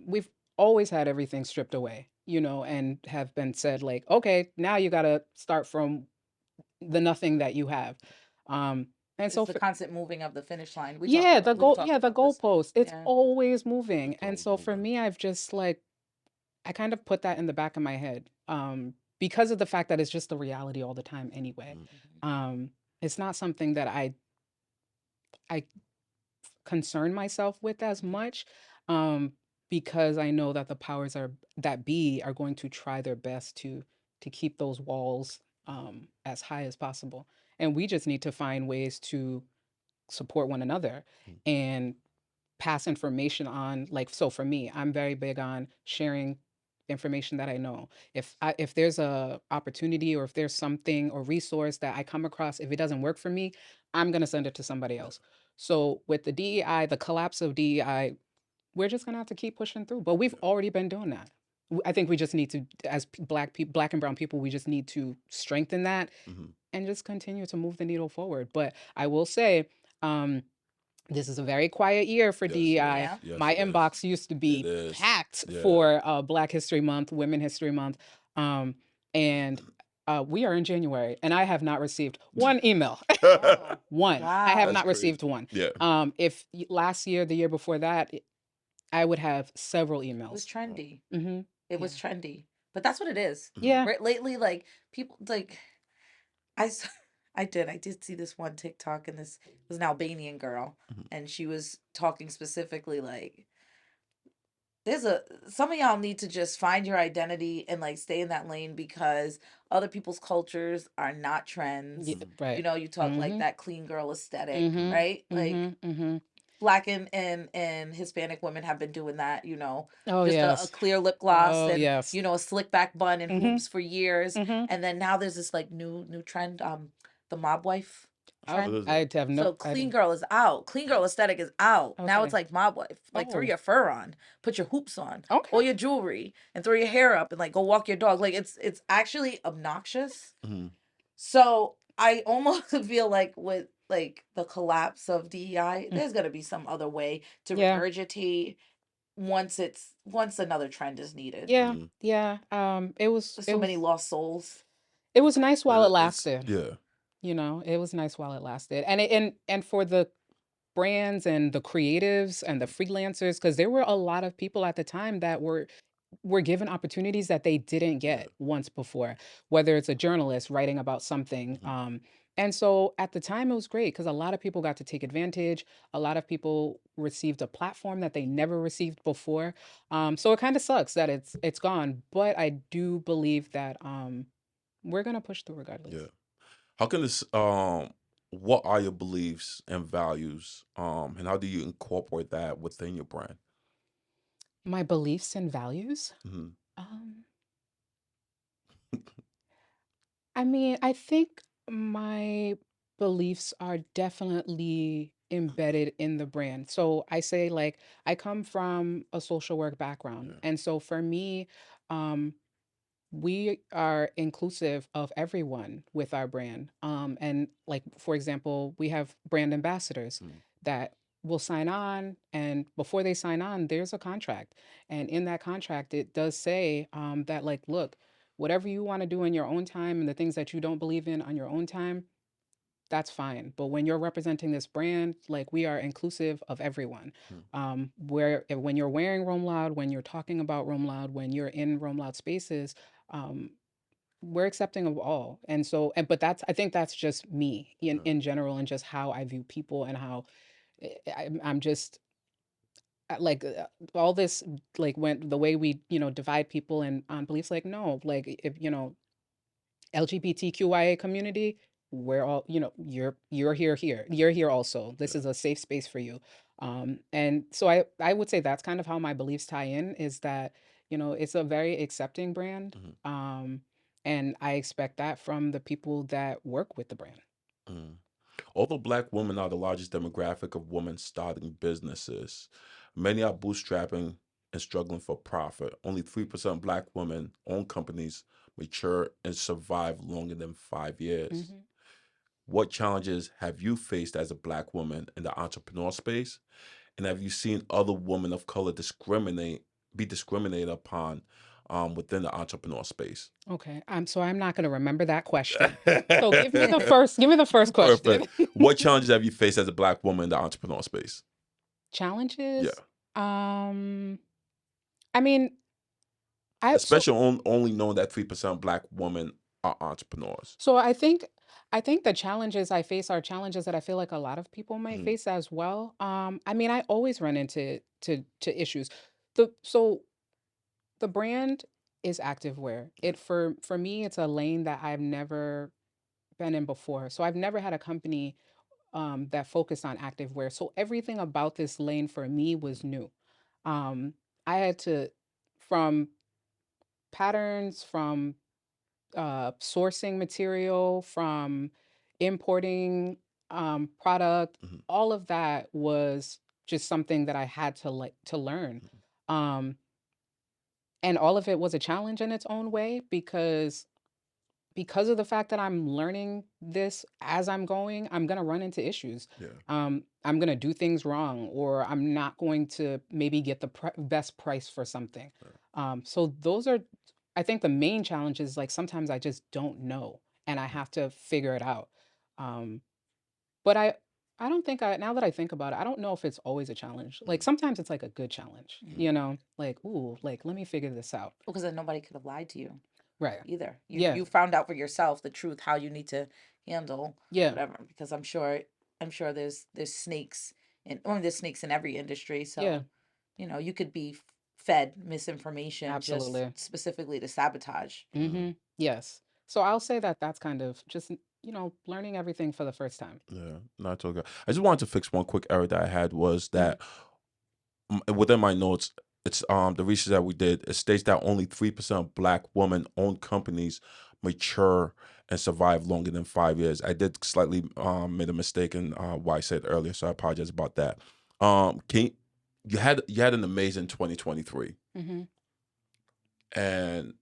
we've always had everything stripped away, and have been said like, okay, now you got to start from the nothing that you have. Um, and so It's the constant moving of the finish line. We've talked yeah, the about this. goalpost, it's Yeah. always moving. It's And always so for moving. me, I've just like, I kind of put that in the back of my head, because of the fact that it's just the reality all the time anyway. Mm. Mhm. It's not something that I concern myself with as Mhm. much, um, because I know that the powers are that be are going to try their best to keep those walls as high as possible. And we just need to find ways to support one another Mm. and pass information on. Like, so for me, I'm very big on sharing information that I know. If there's a opportunity, or if there's something or resource that I come across, if it doesn't work for me, I'm going to send it to somebody Yeah. else. So with the DEI, the collapse of DEI, we're just going to have to keep pushing through. But we've Yeah. already been doing that. I think we just need to, as black people, black and brown people, we just need to strengthen that Mm-hmm. and just continue to move the needle forward. But I will say, um, this is a very quiet year for Yes, it DEI. is. Yeah. Yes, My it is. inbox used to It be is. packed Yeah. for Black History Month, Women History Month, um, and we are in January, and I have not received one email. Oh. One. I have That's Wow. not crazy. received one. Yeah. If last year, the year before that, I would have several It was emails. trendy. Mm-hmm. It was Yeah. trendy. But that's what it is. Mm-hmm. Yeah. Right? Lately, like people like I s- I did see this one TikTok, and this was an Albanian girl, Mm-hmm. and she was talking specifically like there's a some of y'all need to just find your identity and like stay in that lane, because other people's cultures are not Yeah. trends. Right. You talk like Mm-hmm. that clean girl aesthetic, Mm-hmm. right? Like Mm-hmm. Mm-hmm. black and Hispanic women have been doing that, Oh just a yes. clear lip gloss Oh and yes. a slick back bun and Mm-hmm. hoops for years. Mm-hmm. And then now there's this like new trend, the mob wife Oh, What trend. is that? I'd have no. So clean girl is out. Clean girl aesthetic is out. Now it's Okay. like mob wife. Like throw Oh. your fur on, put your hoops on, Okay. all your jewelry, and throw your hair up and like go walk your dog. Like it's actually obnoxious. Mm-hmm. So I almost feel like with like the collapse of DEI, Mm. there's gonna be some other way to Yeah. regurgitate once another trend is needed. Yeah. Mm-hmm. Yeah. It was There's it so many was lost souls. it was nice while it It's lasted. yeah. It was nice while it lasted. And for the brands and the creatives and the freelancers, because there were a lot of people at the time that were given opportunities that they didn't Yeah. get once before, whether it's a journalist writing about something. Mm-hmm. And so at the time, it was great because a lot of people got to take advantage. A lot of people received a platform that they never received before. So it kind of sucks that it's gone, but I do believe that we're gonna push through regardless. Yeah. How can this what are your beliefs and values? And how do you incorporate that within your brand? My beliefs and values. Mm-hmm. Um, I mean, I think my beliefs are definitely embedded in the brand. So I say, like, I come from a social work background. Yeah. And so for me, um, we are inclusive of everyone with our brand. And like, for example, we have brand ambassadors Mm-hmm. that will sign on, and before they sign on, there's a contract. And in that contract, it does say that, like, look, whatever you want to do in your own time and the things that you don't believe in on your own time, that's fine. But when you're representing this brand, like, we are inclusive of everyone. When you're wearing Roam Loud, when you're talking about Roam Loud, when you're in Roam Loud spaces, um, we're accepting of all. And so, and but that's, I think that's just me Yeah. in general, and just how I view people, and how I'm just like all this, like when the way we, divide people and on beliefs, like no, like if LGBTQIA community, we're all, you're you're here also. This Yeah. is a safe space for you. And so I would say that's kind of how my beliefs tie in, is that, it's a very accepting brand. Mhm. Um, and I expect that from the people that work with the brand. Mhm. Although Black women are the largest demographic of women starting businesses, many are bootstrapping and struggling for profit. Only 3% of Black women own companies, mature, and survive longer than 5 years. Hmm. What challenges have you faced as a Black woman in the entrepreneur space? And have you seen other women of color be discriminated upon within the entrepreneur space? Okay. So I'm not going to remember that question. So give me the first question. Perfect. What challenges have you faced as a Black woman in the entrepreneur space? Yeah. Challenges. I mean, so Especially only knowing that 3% of Black women are entrepreneurs. So I think the challenges I face are challenges that I feel like a lot of people might Mhm. face as well. I mean, I always run into to issues. So the brand is activewear. Yeah. For me, it's a lane that I've never been in before. So I've never had a company that focused on activewear. So everything about this lane for me was new. Um, I had to, from patterns, from sourcing material, from importing product, Mhm. all of that was just something that I had to learn. Mhm. Um, and all of it was a challenge in its own way, because of the fact that I'm learning this as I'm going, I'm going to run into issues. Yeah. I'm going to do things wrong, or I'm not going to maybe get the best price for something. Yeah. So those are, I think, the main challenges. Like sometimes I just don't know, and I Mhm. have to figure it out. Um, but I don't think now that I think about it, I don't know if it's always a challenge. Like Mhm. sometimes it's like a good challenge, Mhm. like, ooh, like let me figure this out. Because then nobody could have lied to you Right. either. You Yeah. you found out for yourself the truth, how you need to handle Yeah. whatever. Because I'm sure there's snakes there's snakes in every industry. Yeah. So, you could be fed misinformation just Absolutely. specifically to sabotage. Mhm. Mm-hmm. Yes. So I'll say that that's kind of just, learning everything for the first time. Yeah, not so good. I just wanted to fix one quick error that I had was Mhm. that within my notes, it's the research that we did. It states that only 3% of Black women-owned companies mature and survive longer than 5 years. I did slightly made a mistake in what I said earlier, so I apologize about that. Can you had an amazing 2023, Mhm. and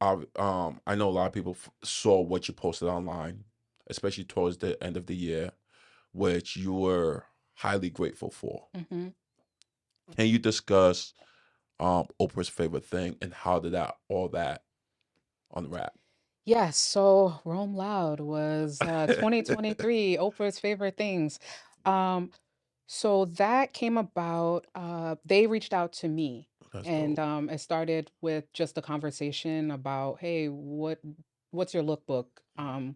I know a lot of people saw what you posted online, especially towards the end of the year, which you were highly grateful for. Mhm. Can you discuss Oprah's favorite thing and how did that all that unwrap? Yes, so Rome Loud was 2023 Oprah's favorite things. Um So that came about, they reached out to me, That's and dope. it started with just a conversation about, hey, what's your lookbook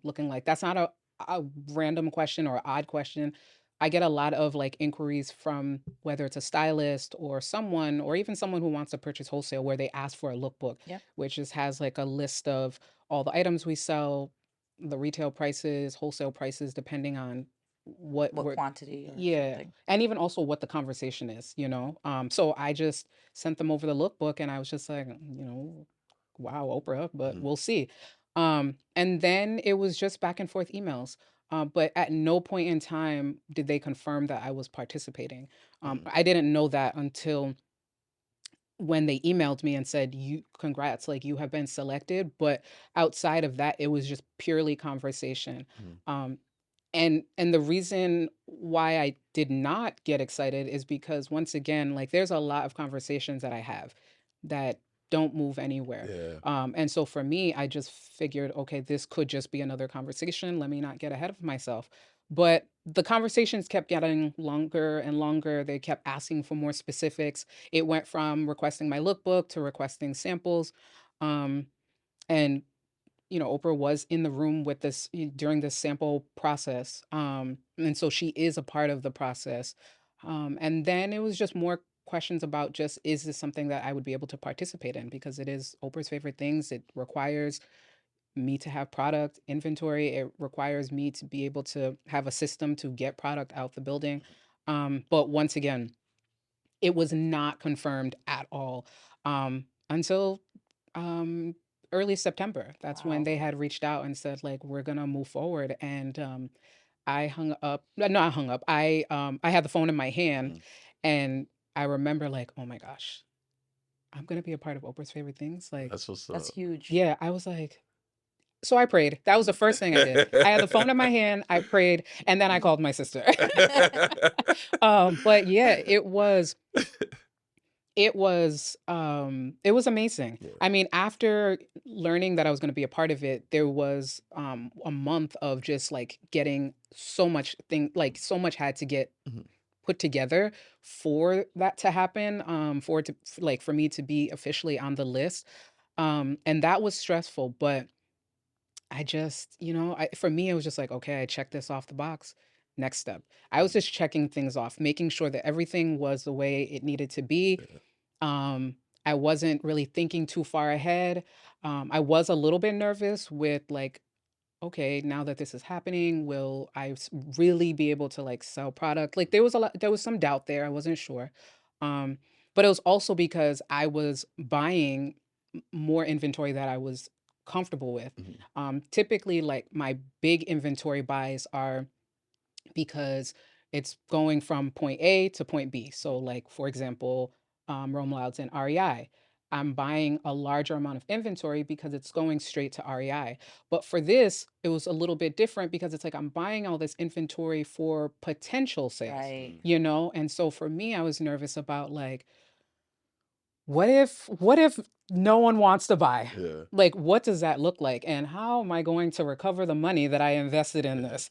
looking like? That's not a random question or odd question. I get a lot of like inquiries from whether it's a stylist or someone, or even someone who wants to purchase wholesale, where they ask for a lookbook, Yep. which just has like a list of all the items we sell, the retail prices, wholesale prices, depending on what What we're, quantity or yeah, something. and even also what the conversation is. So I just sent them over the lookbook, and I was just like, wow, Oprah, but Mhm. we'll see. And then it was just back and forth emails. But at no point in time did they confirm that I was participating. Mhm. I didn't know that until when they emailed me and said, you congrats, like you have been selected. But outside of that, it was just purely conversation. Mhm. um and the reason why I did not get excited is because, once again, like there's a lot of conversations that I have that don't move anywhere. Yeah. And so for me, I just figured, okay, this could just be another conversation. Let me not get ahead of myself. But the conversations kept getting longer and longer. They kept asking for more specifics. It went from requesting my lookbook to requesting samples. Um, and Oprah was in the room with this during this sample process. And so she is a part of the process. And then it was just more questions about just, is this something that I would be able to participate in? Because it is Oprah's favorite things. It requires me to have product inventory. It requires me to be able to have a system to get product out the building. But once again, it was not confirmed at all until um, early September. That's when they Wow. had reached out and said, like, we're gonna move forward. And I hung up. No, I hung up. I had the phone in my hand, Mm. and I remember like, oh my gosh, I'm gonna be a part of Oprah's favorite things. Like, That's what's That's up. huge. yeah, I was like, so I prayed. That was the first thing I did. I had the phone in my hand. I prayed, and then I called my sister. But yeah, it was amazing. Yeah. I mean, after learning that I was going to be a part of it, there was a month of just like getting so much had to get Mhm. put together for that to happen, for me to be officially on the list. And that was stressful, but I just, for me, it was just like, okay, I checked this off the box. Next step. I was just checking things off, making sure that everything was the way it needed to be. Yeah. Um, I wasn't really thinking too far ahead. I was a little bit nervous with like, okay, now that this is happening, will really be able to like sell product? Like there was some doubt there. I wasn't sure. Um, but it was also because I was buying more inventory that I was comfortable with. Mhm. Typically, like my big inventory buys are because it's going from point A to point B. So, like for example, Rome Louds and REI. I'm buying a larger amount of inventory because it's going straight to REI. But for this, it was a little bit different because it's like I'm buying all this inventory for potential sales, Right. And so for me, I was nervous about like, what if no one wants to buy? Yeah. Like, what does that look like? And how am I going to recover the money that I invested in Yeah. this?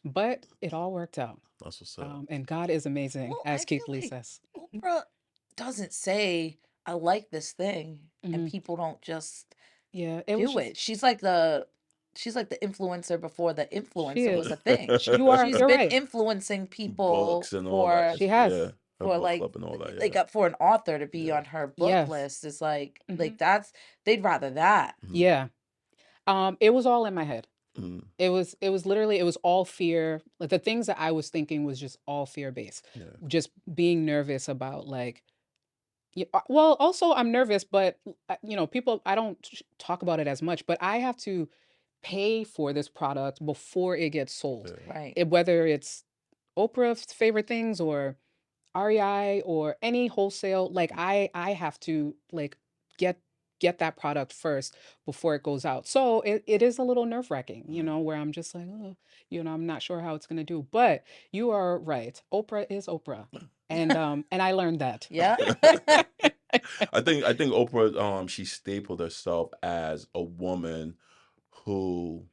But it all worked out. That's what's up. And God is amazing, Well, I as feel Keith Lee like says. Oprah doesn't say, I like this thing, and Mhm. people don't just Yeah, it was do just it. She's like the influencer before the she influencer was is. a thing. She's You're been right. influencing people Books and all that. for She has. Yeah. Her for book like club and all that. like Yeah. for an author to be Yeah. on her book Yes. list is like Mhm. that's they'd rather that. Mhm. Yeah. It was all in my head. Mhm. It was literally, it was all fear. Like the things that I was thinking was just all fear based. Yeah. Just being nervous about like, well, also I'm nervous, but people, I don't talk about it as much, but I have to pay for this product before it gets sold. Yeah. Right. Whether it's Oprah's favorite things or REI or any wholesale, like I have to like get get that product first before it goes out. So it is a little nerve-wracking, where I'm just like, oh, I'm not sure how it's gonna do. But you are right. Oprah is Oprah. And I learned that. Yeah. I think Oprah she stapled herself as a woman who,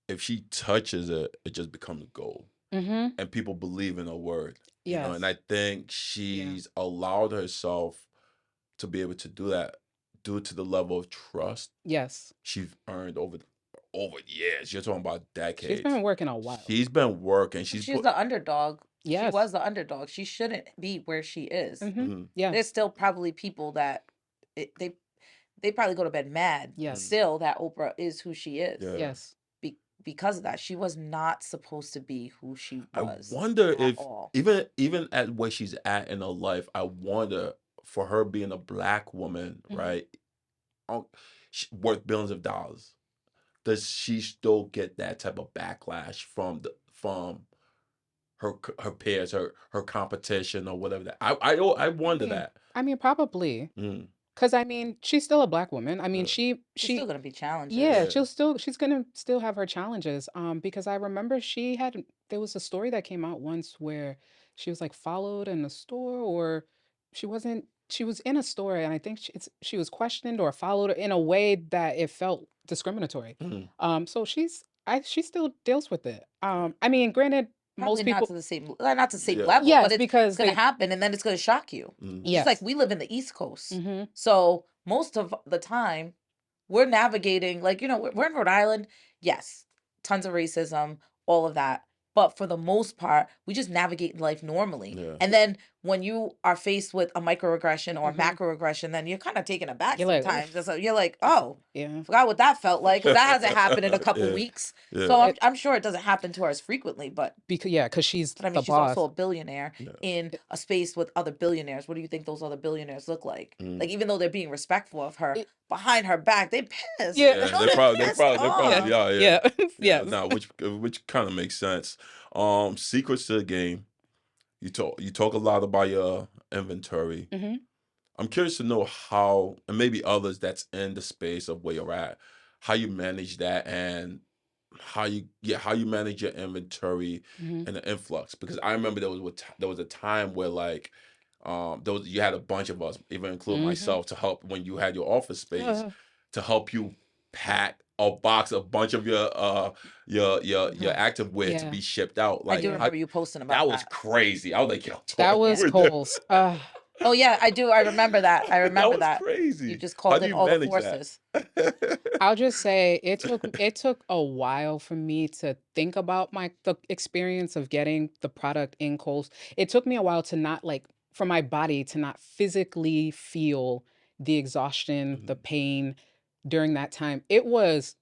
if she touches it, it just becomes gold. Mm-hmm. And people believe in her word. And Yes. I think she's allowed herself to be able to do that due to the level of trust Yes. she's earned over years. You're talking about decades. She's been working a while. She's been working. She's She's put. the underdog. She Yes. was the underdog. She shouldn't be where she is. Mm-hmm. Mhm. Yeah. There's still probably people that they probably go to bed mad Yes. still that Oprah is who she is. Yeah. Yes. Because of that. She was not supposed to be who she I was wonder at if all. even at where she's at in her life, I wonder, for her being a black woman, Mhm. right, worth billions of dollars, does she still get that type of backlash from her peers, her competition, or whatever that? I wonder that. I mean, probably. Mm, Because I mean, she's still a black woman. I mean, yeah. she She's still gonna be challenges. yeah, Yeah. she's gonna still have her challenges. Because I remember there was a story that came out once where she was like followed in a store, or she was in a store, and I think she was questioned or followed in a way that it felt discriminatory. Mm, So she still deals with it. I mean, granted, Probably most not people, to the same not to the same Yeah. level, yes, but it's because gonna they, happen and then it's gonna shock you. mm, Just like yes. we live in the East Coast. Mm-hmm. So most of the time we're navigating, like, we're in Rhode Island. Yes, tons of racism, all of that. But for the most part, we just navigate life normally. Yeah. And then when you are faced with a microaggression or a Mhm. macroaggression, then you're kind of taken aback You're like, sometimes. oof. And so you're like, oh, Yeah. forgot what that felt like, because that hasn't happened in a couple Yeah. weeks. Yeah. So It, I'm sure it doesn't happen to her as frequently, but because she's I mean, the she's also boss. a billionaire Yeah. in a space with other billionaires. What do you think those other billionaires look like? Mm. Like, even though they're being respectful of her, It, behind her back, they pissed. yeah. Yeah, They're they pissed probably off. are. Yeah, Yeah. yeah. Yes. Nah, which kind of makes sense. Secrets to the game. You talk a lot about your inventory. Hmm. I'm curious to know how, and maybe others that's in the space of where you're at, how you manage that, and how you manage your inventory Hmm. and the influx. Because I remember there was a time where like you had a bunch of us, even including Hmm. myself, to help when you had your office space, to help you pack a bunch of your active wear to Yeah. be shipped out. I Like do Yeah. remember you posting about that was that. crazy. I was like, yo, That Toy, was Cole's. Oh yeah, I do. I remember that. I that remember was that. You crazy. just How called do in you all the manage that? forces. I'll just say it took a while for me to think about the experience of getting the product in Kohl's. It took me a while to not like for my body to not physically feel the exhaustion, the Mhm. pain during that time. It was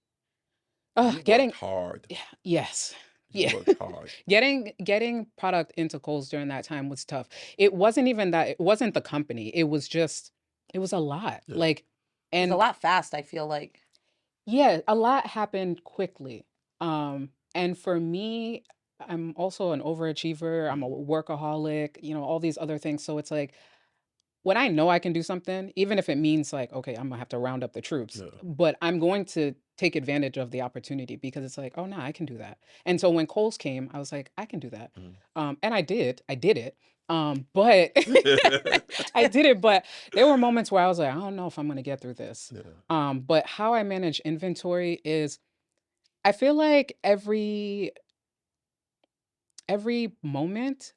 You worked getting hard. yes. You Yeah. worked hard. Getting product into Kohl's during that time was tough. It wasn't even that it wasn't the company. It was just it was a lot. Yeah. Like It was a and lot fast, I feel like. yeah, a lot happened quickly. And for me, I'm also an overachiever. I'm a Mhm. workaholic, all these other things. So it's like when I know I can do something, even if it means like, okay, I'm gonna have to round up the troops, Yeah. but I'm going to take advantage of the opportunity because it's like, oh no, I can do that. And so when Coles came, I was like, I can do that. Mhm. And I did. I did it. But I did it, but there were moments where I was like, I don't know if I'm gonna get through this. Yeah. But how I manage inventory is I feel like every moment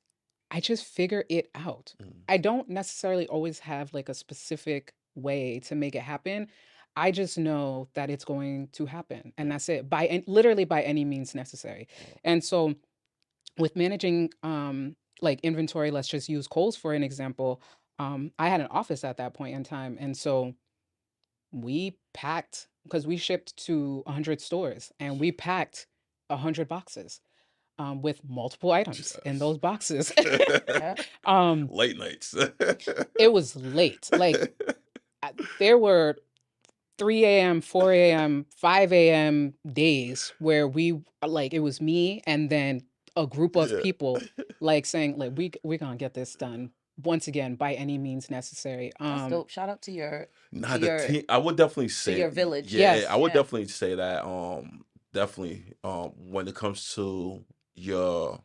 I just figure it out. Mhm. I don't necessarily always have like a specific way to make it happen. I just know that it's going to happen and Yeah. that's it literally by any means necessary. Wow. And so with managing like inventory, let's just use Kohl's for an example. I had an office at that point in time and so we packed because we shipped to 100 stores and we packed 100 boxes with multiple items in Yes. those boxes. Yeah. Late nights. It was late. Like there were 3 a.m., 4 a.m., 5 a.m. days where it was me and then a group of Yeah. people like saying like we're gonna get this done once again by any means necessary. That's dope. Shout out to Nah, to the your team. I would definitely to say, your village. yeah, I Yes. would Yeah. definitely say that. Definitely. When it comes to your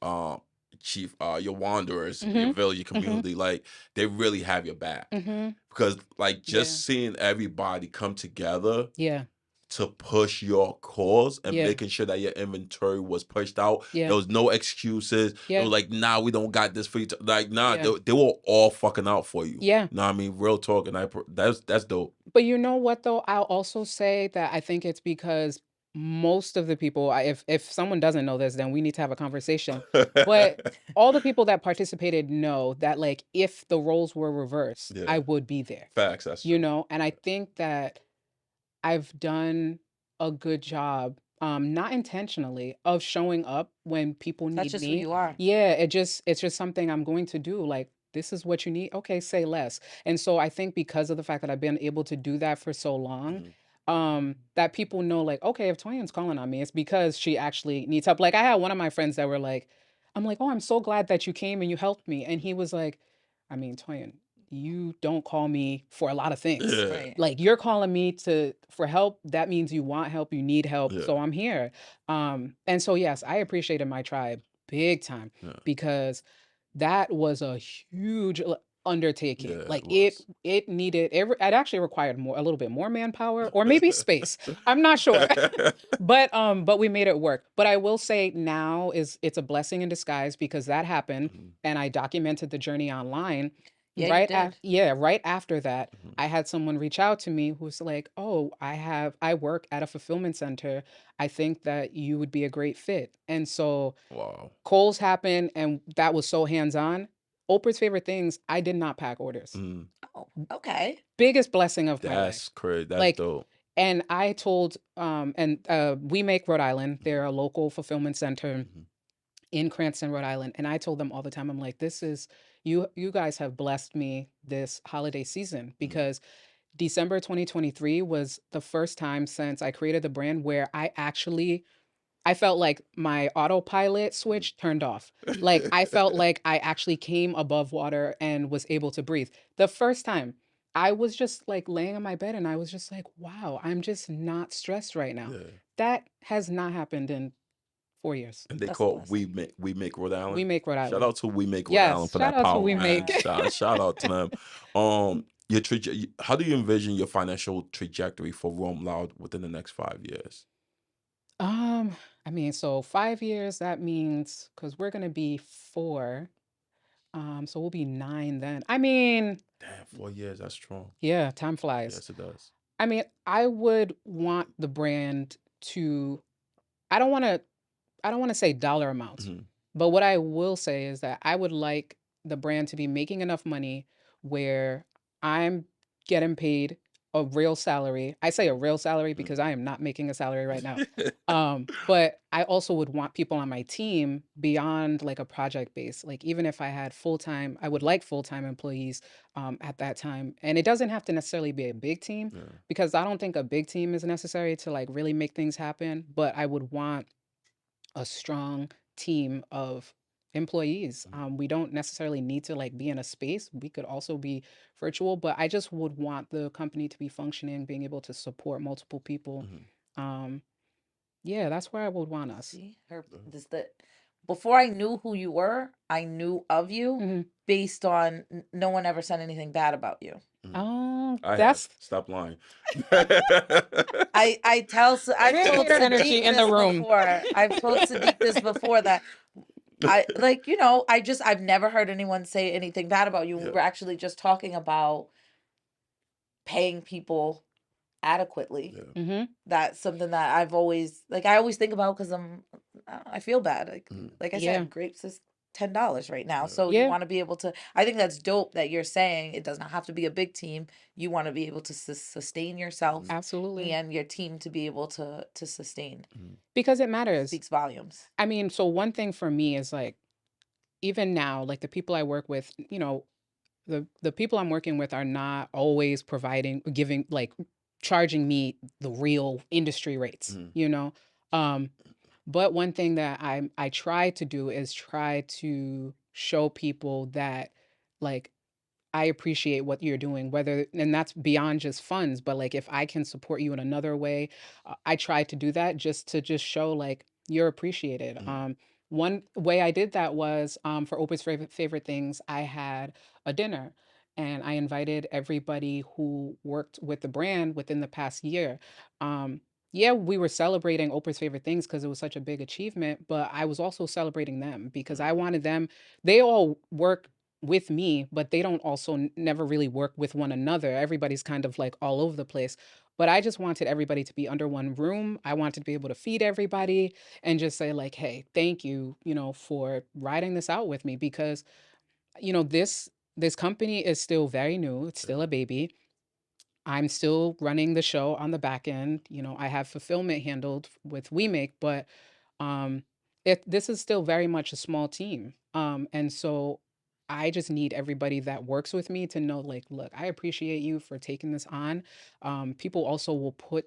um chief, your wanderers, your Mm-hmm. village, your Mm-hmm. community, like they really have your back Mm-hmm. because, like, Yeah. just seeing everybody come together Yeah. to push your cause and Yeah. making sure that your inventory was pushed out. Yeah. There was no excuses. It Yeah. was like, nah, we don't got this for you. Like, nah, Yeah. they were all fucking out for you. Yeah. Know what I mean? Real talk. And that's dope. But you know what though? I'll also say that I think it's because most of the people, if someone doesn't know this, then we need to have a conversation. But all the people that participated know that like if the roles were reversed, Yeah. I would be there. Facts. That's true. And I think that I've done a good job, not intentionally, of showing up when people That's need just who me. you are. Yeah, it's just something I'm going to do. Like, this is what you need. Okay, say less. And so I think because of the fact that I've been able to do that for so long, Mhm. that people know, like, okay, if Toyan's calling on me, it's because she actually needs help. Like, I had one of my friends that were like, I'm like, oh, I'm so glad that you came and you helped me. And he was like, I mean, Toyan, you don't call me for a lot of things. Yeah. Right. Like you're calling me for help. That means you want help, you need help. Yeah. So I'm here. And so yes, I appreciated my tribe big time Yeah. because that was a huge undertaking. Yeah. Like It it needed it actually required a little bit more manpower or maybe space. I'm not sure. was. But we made it work. But I will say now it's a blessing in disguise because that happened Mhm. and I documented the journey online Yeah, you did. right after that, Mhm. I had someone reach out to me who's like, "Oh, I work at a fulfillment center. I think that you would be a great fit." And so Wow. Kohl's happened, and that was so hands-on. Oprah's Favorite Things, I did not pack orders. Mm. Oh, okay. Biggest blessing of my life. That's crazy. That's Like, dope. and I told We Make Rhode Island, they're a local fulfillment center Mhm. in Cranston, Rhode Island, and I told them all the time, I'm like, this is you guys have blessed me this holiday season, because December 2023 was the first time since I created the brand where I felt like my autopilot switch turned off. Like, I felt like I actually came above water and was able to breathe. The first time, I was just like laying on my bed and I was just like, wow, I'm just not stressed right now. Yeah. That has not happened in 4 years. And they That's a call blessing. We Make Rhode Island. We Make Rhode Shout Island. out to We Make Rhode Island Yes, for shout that out to power, We man. Make. Yeah. Shout out to them. Your how do you envision your financial trajectory for Rome Loud within the next 5 years? I mean, so 5 years, that means because we're gonna be four. So we'll be nine then. I mean, Damn, 4 years. That's strong. yeah, time flies. Yes, it does. I mean, I would want the brand to, I don't want to I don't want to say dollar amounts, Mhm. but what I will say is that I would like the brand to be making enough money where I'm getting paid a real salary. I say a real salary because I am not making a salary right now. But I also would want people on my team beyond like a project base. Like, even if I had full time, I would like full time employees at that time. And it doesn't have to necessarily be a big team, Yeah. because I don't think a big team is necessary to like really make things happen. But I would want a strong team of employees. We don't necessarily need to like be in a space. We could also be virtual, but I just would want the company to be functioning, being able to support multiple people. Mhm. Um, yeah, that's where I would want us. See, before I knew who you were, I knew of you Mhm. based on no one ever said anything bad about you. Oh, I have. that's Stop lying. I've told Your energy Sadiq in the this room. before. I've told Sadiq this before, that I like, I've never heard anyone say anything bad about you. We Yeah. were actually just talking about paying people adequately. Yeah. Mm-hmm. That's something that I always think about, because I feel bad. Like I Yeah. said, grapes is $10 right now. Yeah. So you Yeah. want to be able to, I think that's dope that you're saying it does not have to be a big team. You want to be able to sustain yourself Absolutely. and your team to be able to sustain. Because it matters. Speaks volumes. I mean, so one thing for me is like, even now, like the people I work with, the people I'm working with are not always giving, like, charging me the real industry rates, Mhm. you know? Um, but one thing that I try to do is try to show people that, like, I appreciate what you're doing, and that's beyond just funds, but like if I can support you in another way, I try to do that just to just show like you're appreciated. One way I did that was for Oprah's favorite things, I had a dinner and I invited everybody who worked with the brand within the past year. Yeah, we were celebrating Oprah's favorite things because it was such a big achievement, but I was also celebrating them because I wanted them, they all work with me, but they don't also never really work with one another. Everybody's kind of like all over the place. But I just wanted everybody to be under one room. I wanted to be able to feed everybody and just say like, "Hey, thank you, for riding this out with me," because this company is still very new. It's still a baby. I'm still running the show on the back end. I have fulfillment handled with WeMake, but um, this is still very much a small team. And so I just need everybody that works with me to know, like, look, I appreciate you for taking this on. People also will put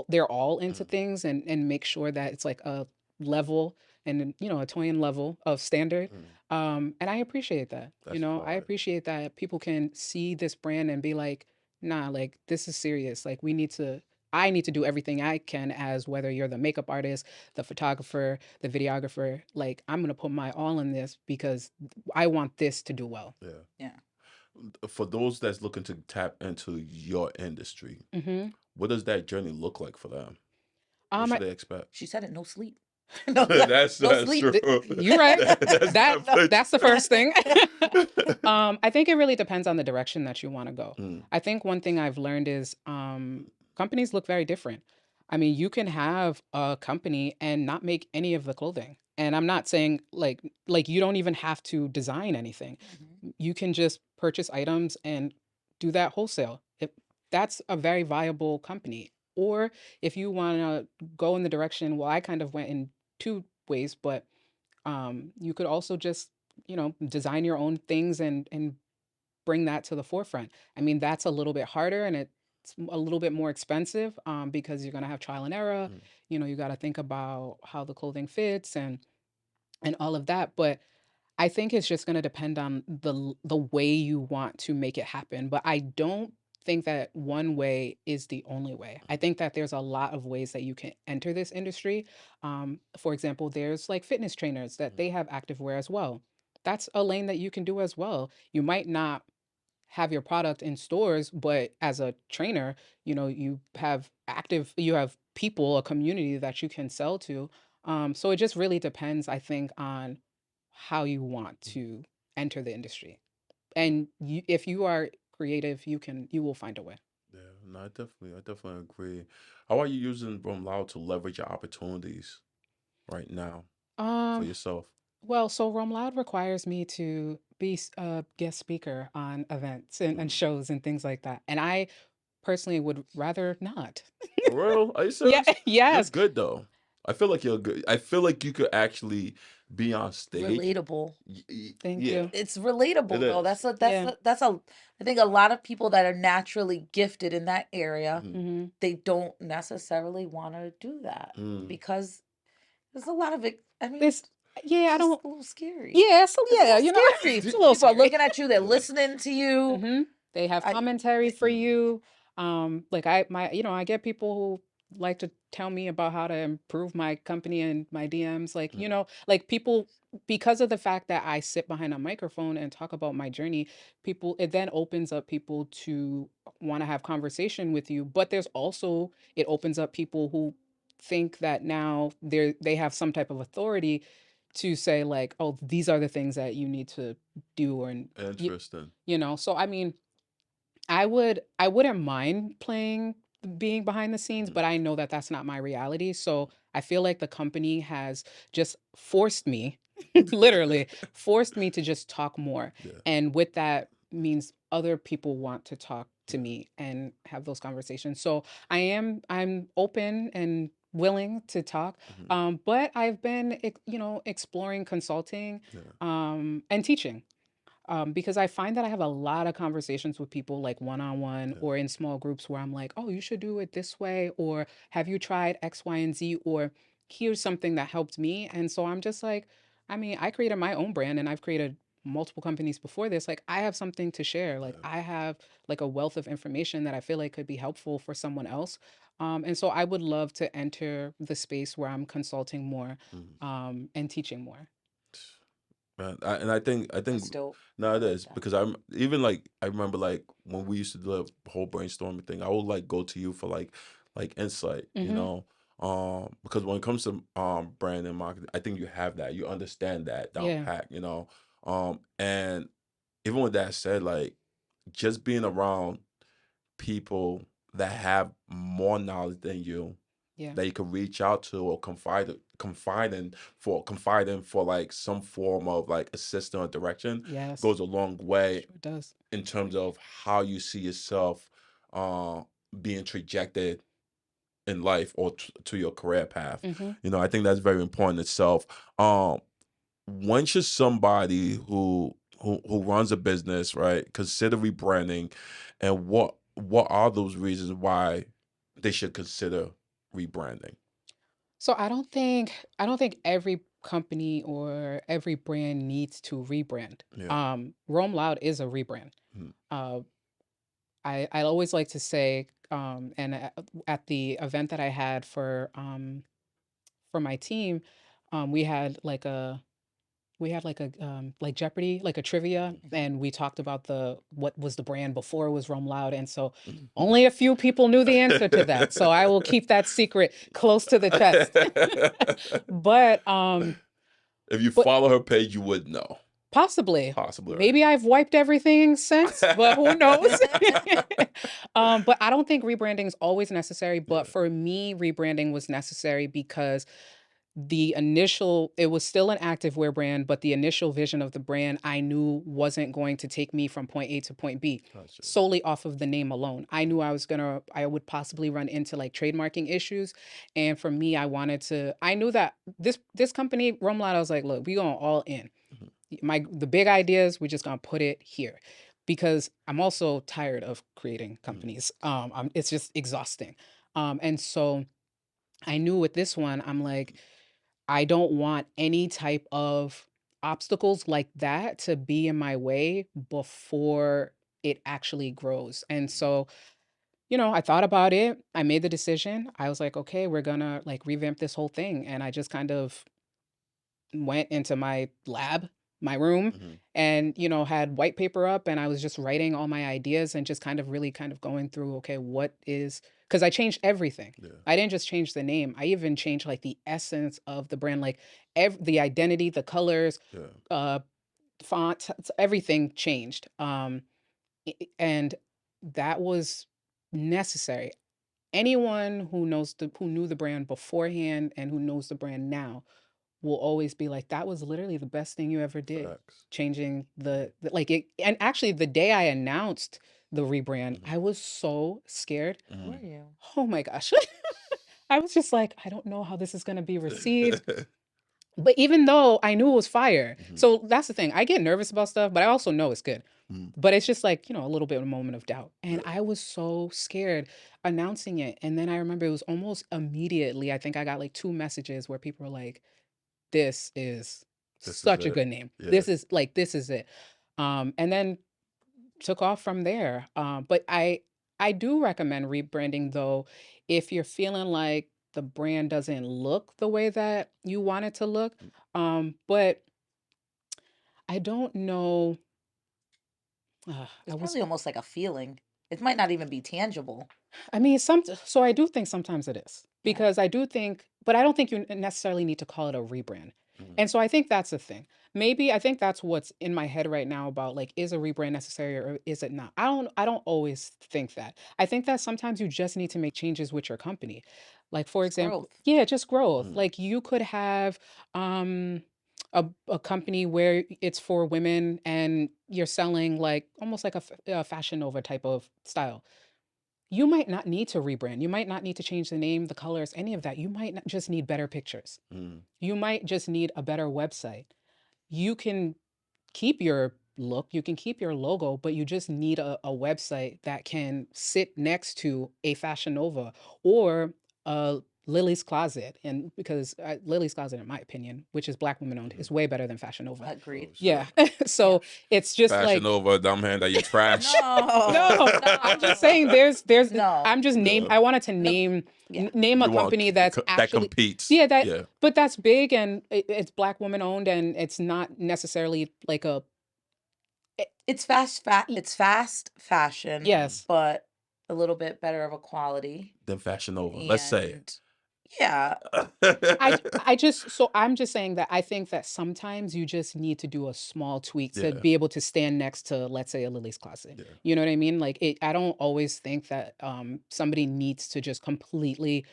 their all into things and make sure that it's like a level and a Toyin level of standard. And I appreciate that. That's I fire. appreciate that people can see this brand and be like, nah, like this is serious. Like I need to do everything I can, as whether you're the makeup artist, the photographer, the videographer. Like, I'm gonna put my all in this because I want this to do well. Yeah. Yeah. For those that's looking to tap into your industry, Mm-hmm. what does that journey look like for them? What should they expect? She said it, no sleep. No, no That's sleep. true. You're right. That's That definitely that's the true. first thing. I think it really depends on the direction that you want to go. Mm, I think one thing I've learned is companies look very different. I mean, you can have a company and not make any of the clothing. And I'm not saying like you don't even have to design anything. Mhm. You can just purchase items and do that wholesale. That's a very viable company. Or if you want to go in the direction, well, I kind of went in two ways, but you could also just design your own things and bring that to the forefront. I mean, that's a little bit harder and it's a little bit more expensive because you're going to have trial and error. mm, You got to think about how the clothing fits and all of that. But I think it's just going to depend on the way you want to make it happen, but I don't think that one way is the only way. I think that there's a lot of ways that you can enter this industry. For example, there's like fitness trainers that mm, they have activewear as well. That's a lane that you can do as well. You might not have your product in stores, but as a trainer, you have people, a community that you can sell to. So it just really depends, I think, on how you want mm, to enter the industry. mm. And if you are creative, you will find a way. Yeah, no, I definitely agree. How are you using Roam Loud to leverage your opportunities right now for Um, yourself? well, so Roam Loud requires me to be a guest speaker on events and Mm. shows and things like that. And I personally would rather not. For real? Are you Yeah, serious? You're yes. good though. I feel like you're good. I feel like you could actually be on stage. Relatable. Thank Yeah, you. It's it relatable though. is. Yeah. That's a I think a lot of people that are naturally gifted in that area, Mhm. Hmm. they don't necessarily want to do that Mm. because there's a lot of it. I mean, This, yeah, it's I just don't, a little scary. yeah, so It's a yeah, little scary. it's a little People are scary. looking at you, they're Yeah. listening to you. Hmm. They have I commentary for Mm. you. Like I get people who like to tell me about how to improve my company and my DMs. Like, Mm. like people, because of the fact that I sit behind a microphone and talk about my journey, it then opens up people to want to have conversation with you. But there's also, it opens up people who think that now they have some type of authority to say like, oh, these are the things that you need to do, and you, Interesting. so I mean, I wouldn't mind being behind the scenes, Mhm. but I know that that's not my reality. So I feel like the company has just forced me, literally forced me to just talk more. Yeah. And with that means other people want to talk to Yeah. me and have those conversations. So I'm open and willing to talk. Mhm. But I've been exploring consulting Yeah. and teaching, because I find that I have a lot of conversations with people like one on one Yeah. or in small groups where I'm like, oh, you should do it this way, or have you tried X, Y, and Z, or here's something that helped me. And so I'm just like, I mean, I created my own brand and I've created multiple companies before this. Like, I have something to share. Like, Yeah. I have like a wealth of information that I feel like could be helpful for someone else. And so I would love to enter the space where I'm consulting more Mhm. and teaching more. Man, and I think that's dope. no, I it like is that. because even like I remember like when we used to do the whole brainstorming thing, I would like go to you for like insight, Hmm. because when it comes to brand and marketing, I think you have that, you understand that down Yeah. pat, and even with that said, like just being around people that have more knowledge than you Yeah. that you could reach out to or confide in for like some form of like assistance or direction Yes. goes a long way Sure does. in terms of how you see yourself uh being trajected in life or to your career path. Hmm. I think that's very important itself. When should somebody who runs a business, right, consider rebranding, and what are those reasons why they should consider rebranding? So I don't think every company or every brand needs to rebrand. Yeah. Roam Loud is a rebrand. Mhm. Uh, I always like to say, and at the event that I had for my team, we had like we had like Jeopardy, like a trivia, and we talked about the what was the brand before it was Roam Loud, and so only a few people knew the answer to that. So I will keep that secret close to the chest. But If you but follow her page, you would know. possibly. Possibly, right? Maybe I've wiped everything since, but who knows? But I don't think rebranding is always necessary. But Yeah. for me, rebranding was necessary because it was still an activewear brand, but the initial vision of the brand I knew wasn't going to take me from point A to point B Gotcha. solely off of the name alone. I knew I would possibly run into like trademarking issues. And for me, I knew that this company, Romelot, I was like, look, we going all in. The big ideas, we're just gonna put it here. Because I'm also tired of creating companies. It's just exhausting. And so I knew with this one, I'm like, I don't want any type of obstacles like that to be in my way before it actually grows. And so, I thought about it. I made the decision. I was like, okay, we're gonna like revamp this whole thing. And I just kind of went into my lab, my room, Mhm. and had white paper up, and I was just writing all my ideas and just kind of really kind of going through, okay, what is, because I changed everything. Yeah. I didn't just change the name. I even changed like the essence of the brand, like the identity, the colors, Yeah. uh font, everything changed. And that was necessary. Anyone who knew the brand beforehand and who knows the brand now will always be like, that was literally the best thing you ever did. Facts. Changing like it. And actually, the day I announced the rebrand, I was so scared. Were you? Oh my gosh. I was just like, I don't know how this is going to be received. But even though I knew it was fire, so that's the thing. I get nervous about stuff, but I also know it's good. But it's just like, a little bit of a moment of doubt. And I was so scared announcing it. And then I remember it was almost immediately, I think I got like 2 messages where people were like, this is This is such a it. good name. Yeah. This is it. And then took off from there. But I do recommend rebranding though, if you're feeling like the brand doesn't look the way that you want it to look. But I don't know. It's probably almost like a feeling. It might not even be tangible. I mean, so I do think sometimes it is Yeah. because I do think, but I don't think you necessarily need to call it a rebrand. And so I think that's the thing. Maybe I think that's what's in my head right now about like, is a rebrand necessary or is it not? I don't always think that. I think that sometimes you just need to make changes with your company. Like for It's example, growth. yeah, just growth. Like you could have a company where it's for women and you're selling like almost like a Fashion Nova type of style. You might not need to rebrand. You might not need to change the name, the colors, any of that. You might not just need better pictures. You might just need a better website. You can keep your look, you can keep your logo, but you just need a website that can sit next to a Fashion Nova or a Lily's Closet. And because Lily's Closet, in my opinion, which is Black women owned, is way better than Fashion Nova. Agreed. Yeah. So it's just Fashion like, over dumb hand that you trash. no, I'm just saying there's No. I'm just name No. I wanted to Yeah. name a You want company that's that actually competes. yeah, that Yeah. but that's big and it's Black woman owned and it's not necessarily like a It's it's fast fashion, yes. but a little bit better of a quality. Then Fashion Nova. Let's say And yeah, I'm just saying that I think that sometimes you just need to do a small tweak to Yeah. be able to stand next to, let's say, a Lily's Closet. Yeah. You know what I mean? Like I don't always think that somebody needs to just completely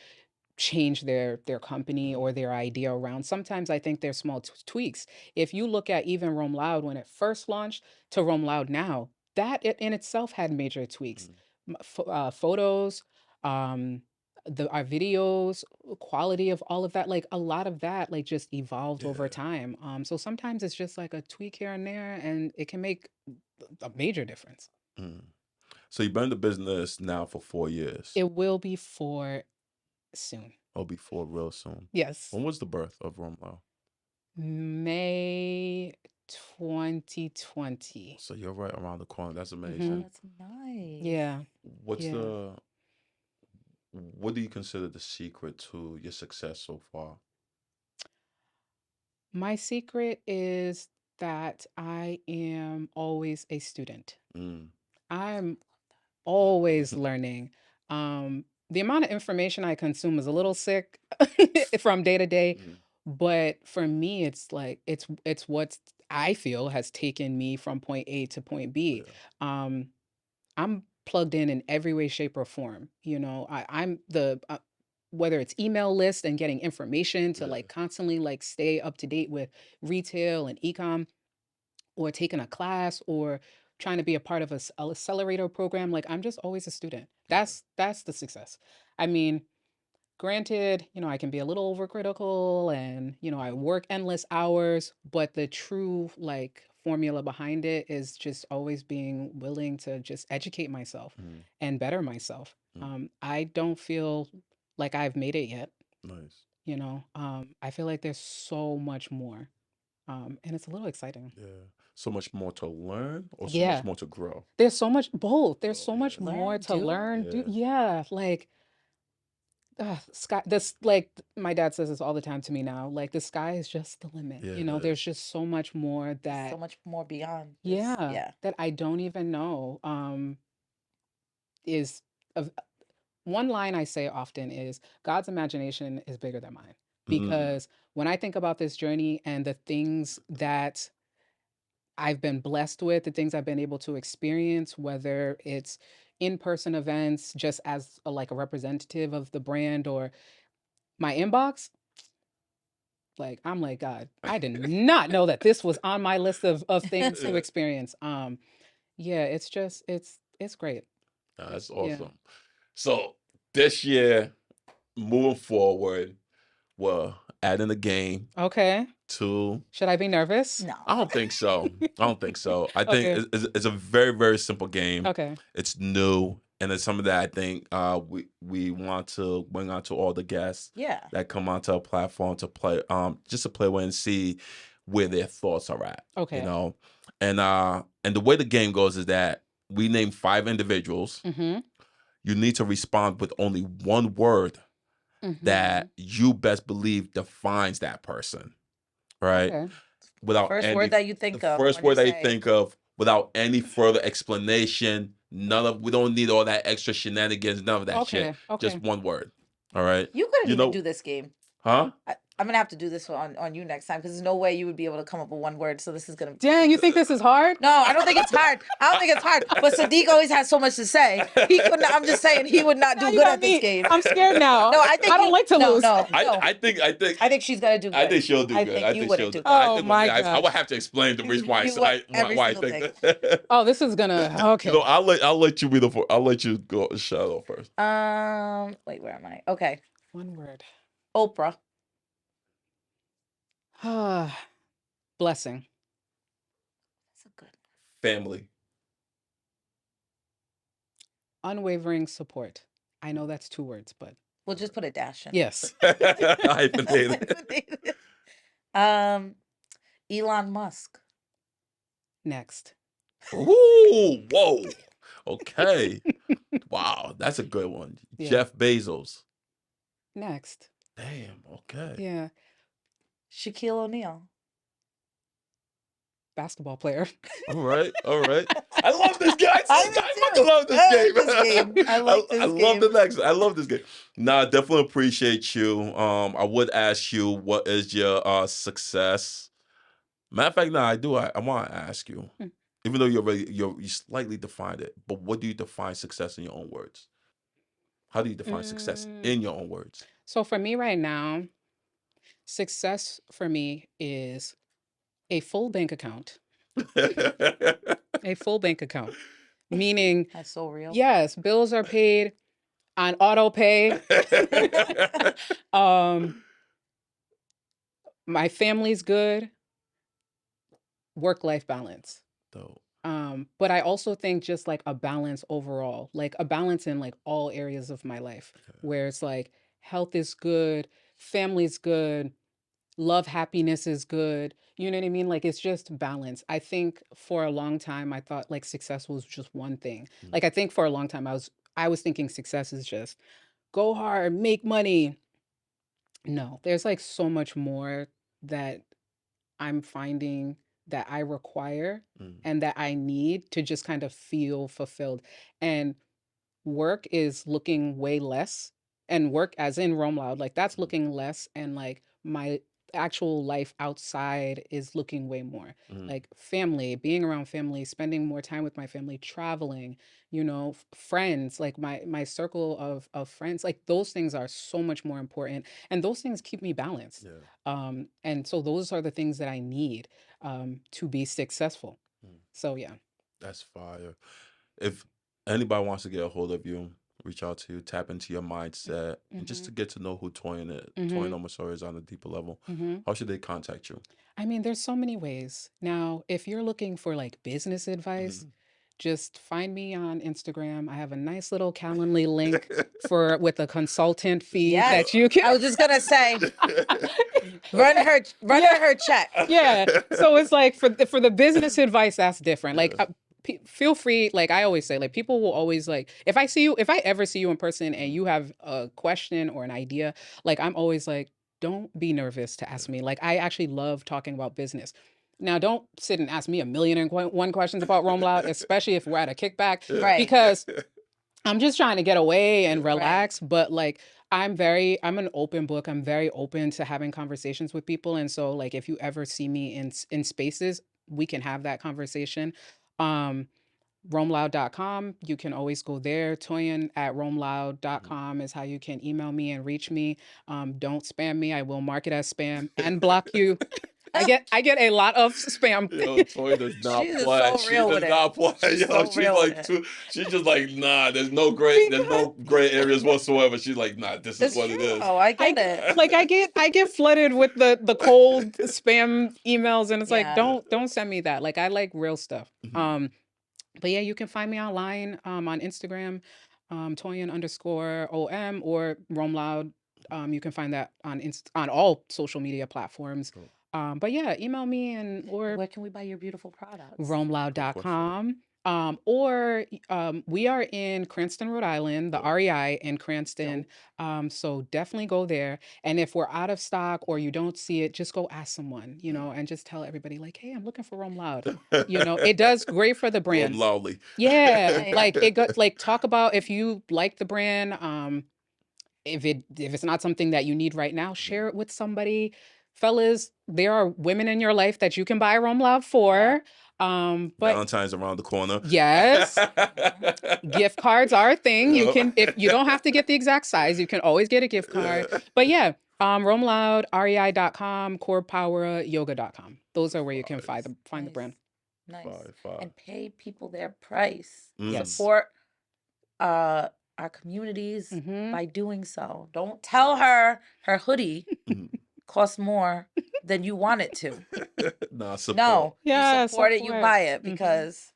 change their company or their idea around. Sometimes I think there's small tweaks. If you look at even Roam Loud when it first launched to Roam Loud now, that in itself had major tweaks. Photos, um, our videos, quality of all of that, like a lot of that, like just evolved over Yeah. time. So sometimes it's just like a tweak here and there, and it can make a major difference. So you've been in the business now for 4 years. It will be for soon. It'll be 4 real soon. Yes. When was the birth of Romeo? May 2020. So you're right around the corner. That's amazing. that's nice. Yeah. What's Yeah. what do you consider the secret to your success so far? My secret is that I am always a student. Mm. I'm always learning. The amount of information I consume is a little sick from day to day, Mm. but for me, it's like it's what I feel has taken me from point A to point B. Yeah. Um, I'm plugged in every way, shape, or form. You know, I'm the whether it's email list and getting information to Yeah. like constantly like stay up to date with retail and ecom, or taking a class, or trying to be a part of a accelerator program. Like I'm just always a student. Yeah. That's the success. I mean, granted, I can be a little overcritical, and I work endless hours, but the true like formula behind it is just always being willing to just educate myself Mm. and better myself. Mm. I don't feel like I've made it yet. Nice. I feel like there's so much more, and it's a little exciting. Yeah. So much more to learn or so much Yeah, more to grow? there's so much both. There's Oh, so yeah. much more Learn, to do. learn. Yeah. Yeah, like sky. This like my dad says this all the time to me now. Like the sky is just the limit. Yeah, it There's is. just so much more There's so that much more beyond this. yeah Yeah. that I don't even know. Is of one line I say often is God's imagination is bigger than mine, Mm. because when I think about this journey and the things that I've been blessed with, the things I've been able to experience, whether it's in-person events, just as like a representative of the brand, or my inbox, like I'm like, God, I did not know that this was on my list of things to Yeah. experience. Yeah, it's just it's great. That's Yeah. awesome. So this year, moving forward, we're adding a game Okay. to. Should I be nervous? No. I don't think so. I don't think so. I think Okay. it's a very, very simple game. Okay. It's new, and it's something that I think we want to bring out to all the guests Yeah. that come onto our platform to play, just to play with and see where their thoughts are at. Okay. And the way the game goes is that we name 5 individuals. Mm-hmm. You need to respond with only one word Mm-hmm. that you best believe defines that person, right? Okay. Without First any word that you the think of first when you word that you say. think of, without any further explanation. We don't need all that extra shenanigans, none of that shit. Okay. Okay. Just one word. All right. You couldn't You even know, do this game. huh? I'm gonna have to do this on you next time, because there's no way you would be able to come up with one word. So this is gonna. Dang, you think this is hard? No, I don't think it's hard. I don't think it's hard. But Sadiq always has so much to say. He couldn't. I'm just saying he would not Now do you good got at this me. game. I'm scared now. No, I think I don't you- like to no, lose. No, no. I think she's gonna do good. I think she'll do I good. think I you think wouldn't she'll do do. good. Oh I think my I gosh. would have to explain the reason why You would every why I single think that. Oh, this is gonna okay. I'll let you be the. I'll let you go shout out first. Wait, where am I? Okay, One word. Oprah. Blessing. That's a good. Family. Unwavering support. I know that's 2 words, but We'll just put a dash in. yes. Hyphenated. Elon Musk. Next. Ooh, whoa. Okay. Wow, that's a good one. Yeah. Jeff Bezos. Next. Damn. Okay. Yeah. Shaquille O'Neal. Basketball player. All right. All right. I love this game. I do I too. fucking love this I game. like this game. I like this I love game. the next. I love this game. Nah, definitely appreciate you. I would ask you what is your success. Matter of fact, I want to ask you, Hmm. even though you slightly defined it, but what do you define success in your own words? How do you define success in your own words? So for me right now, success for me is a full bank account. A full bank account. Meaning, That's so real. yes, bills are paid on auto pay. My family's good. Work-life balance. Dope. But I also think just like a balance overall, like a balance in like all areas of my life, where it's like health is good, family's good, love, happiness is good. You know what I mean? Like it's just balance. I think for a long time I thought like success was just one thing. Mm. Like I think for a long time I was thinking success is just go hard, make money. No, there's like so much more that I'm finding that I require Mm. and that I need to just kind of feel fulfilled. And work is looking way less, and work as in Roam Loud, like that's looking less, and like my actual life outside is looking way more. Mm. Like family, being around family, spending more time with my family, traveling, friends, like my circle of friends, like those things are so much more important, and those things keep me balanced. Yeah. And so those are the things that I need to be successful. Mm. So yeah. That's fire. If anybody wants to get a hold of you, reach out to you, tap into your mindset, and just to Mm-hmm. get to know who Toyin is, Mm-hmm. Toyin Omosauri is on a deeper level, Mm-hmm. how should they contact you? I mean, there's so many ways. Now, if you're looking for like business advice, just find me on Instagram. I have a nice little Calendly link for with a consultant fee Yes. that you can. I was just gonna say, run her Yeah. her check. Yeah. So it's like for the business advice, that's different. Like Yeah. feel free. Like I always say, like people will always like if I ever see you in person and you have a question or an idea, like I'm always like, don't be nervous to ask me. Like I actually love talking about business. Now, don't sit and ask me a million and one questions about Roam Loud, especially if we're at a kickback, Right. because I'm just trying to get away and Right. relax. But like, I'm an open book. I'm very open to having conversations with people. And so like, if you ever see me in spaces, we can have that conversation. Um, roamloud.com. You can always go there. Toyin at roamloud.com is how you can email me and reach me. Don't spam me. I will mark it as spam and block you. I get a lot of spam. Yo, Toyin does not She's play. so She real does with it. not play. She's Yo, so she's real with like it. she's just like, nah, there's no gray areas whatsoever. She's like, nah, this is It's what true. it is. Oh, I get it. Like I get flooded with the cold spam emails, and it's like Yeah. don't send me that. Like I like real stuff. Mhm. But yeah, you can find me online on Instagram, Toyin_OM or Roam Loud. You can find that on all social media platforms. Cool. But yeah, email me or Where can we buy your beautiful products? roamloud.com. Or we are in Cranston, Rhode Island, the Cool. REI in Cranston. So definitely go there. And if we're out of stock or you don't see it, just go ask someone, and just tell everybody like, hey, I'm looking for Roam Loud. It does great for the Roam brand. loudly. Yeah, Right. like it got like talk about if you like the brand. If it's not something that you need right now, share it with somebody. Fellas, there are women in your life that you can buy Roam Loud for. But Valentine's around the corner. yes, gift cards are a thing. You Yup. can if you don't have to get the exact size, you can always get a gift card. But yeah, Roam Loud, rei.com, corepoweryoga.com. Those are where you can find the Nice. brand. Nice. Fire. And pay people their price. Yes. Support our communities Mhm. by doing so. Don't tell her hoodie Mhm. costs more than you want it to. Nah, support. No, Yeah, you support it, you support. buy it Mhm. because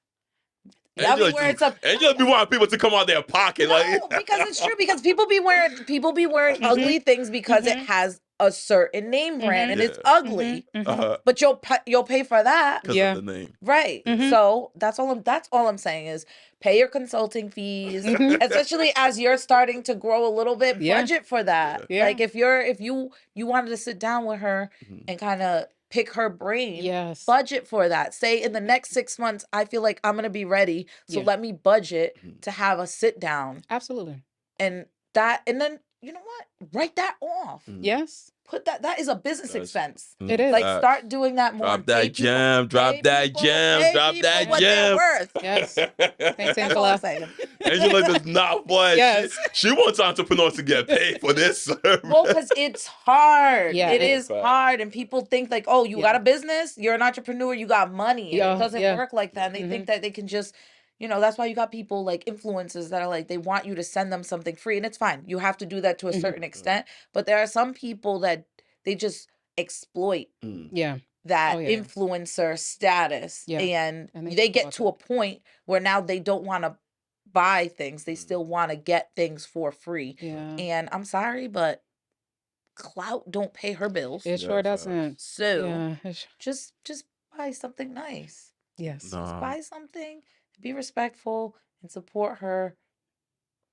And y'all you be like wearing to, some. and you just be wanting people to come out their pocket, No, like because it's true. Because people be wearing Mhm. ugly things because it Mhm. has a certain name brand and it's Yeah. ugly. Mhm. Mhm. But you'll pay for that. because Yeah. of the name. Right. Mhm. So that's all I'm saying is pay your consulting fees, Mhm. especially as you're starting to grow a little bit, Yeah. budget for that. Yeah. Like if you wanted to sit down with her Mhm. and kind of pick her brain, Yes. budget for that. Say in the next 6 months, I feel like I'm gonna be ready. So Yeah. let me budget Mhm. to have a sit down. Absolutely. And then you know what? Write that off. Mhm. Yes. Put that is a business That's- expense. It is. Like Facts. start doing that more. Drop and pay that gem. Drop pay that people- gem. pay Drop people that what they're gem. worth. Yes. Thanks, That's all I'm Angela. saying. Angela does not play. Yes. She wants entrepreneurs to get paid for this service. Well, because it's hard. Yeah, it it- is Fact. hard, and people think like, oh, you Yeah. got a business, you're an entrepreneur, you got money, and Yeah, it doesn't yeah. work like that. And they think that they can just, that's why you got people like influencers that are like they want you to send them something free, and it's fine. You have to do that to a Mhm. certain extent, but there are some people that they just exploit Mm. Yeah. that Oh, yeah, yeah. influencer status, Yeah. and And they they talk get about to a point where now they don't want to buy things, they still want to get things for free. Yeah. And I'm sorry, but clout don't pay her bills. It sure Yeah, facts. doesn't. So Yeah. just buy something nice. Yes. Just Nah. buy something, be respectful, and support her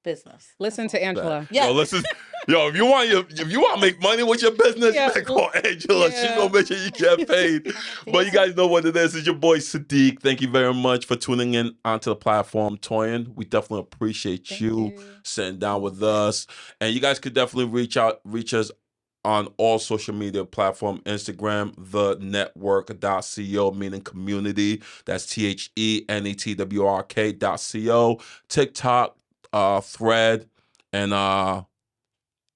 business. Listen to Angela. Yeah. Yo, listen. Yo, if you want to make money with your business, Yeah. man, call Angela. She's Yeah. gonna make sure you get paid. But you guys know what it is. It's your boy Sadiq. Thank you very much for tuning in onto the platform, Toyin. We definitely appreciate Thank you you. sitting down with us. And you guys could definitely reach us on all social media platform, Instagram, the network.co, meaning community. That's THENETWRK.co. TikTok, Thread, and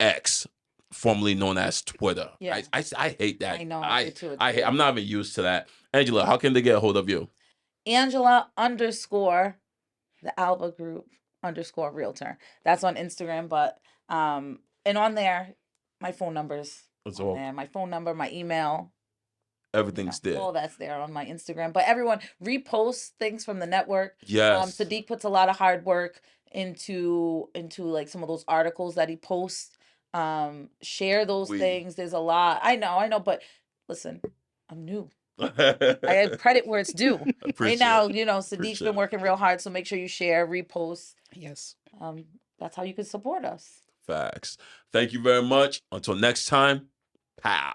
X, formerly known as Twitter. Yeah. I hate that. I know, I do too. It's I'm weird. not even used to that. Angela, how can they get a hold of you? Angela _ the Alba Group _ realtor. That's on Instagram, but and on there, my phone number's It's on all there. My phone number, my email, everything's there. all that's there on my Instagram. But everyone reposts things from the network. Yes. Sadiq puts a lot of hard work into like some of those articles that he posts. Share those things. There's a lot. I know, but listen, I'm new. I have credit where it's due. Right now, Sadiq's been working real hard, so make sure you share, repost. Yes. That's how you can support us. Facts. Thank you very much. Until next time, pow.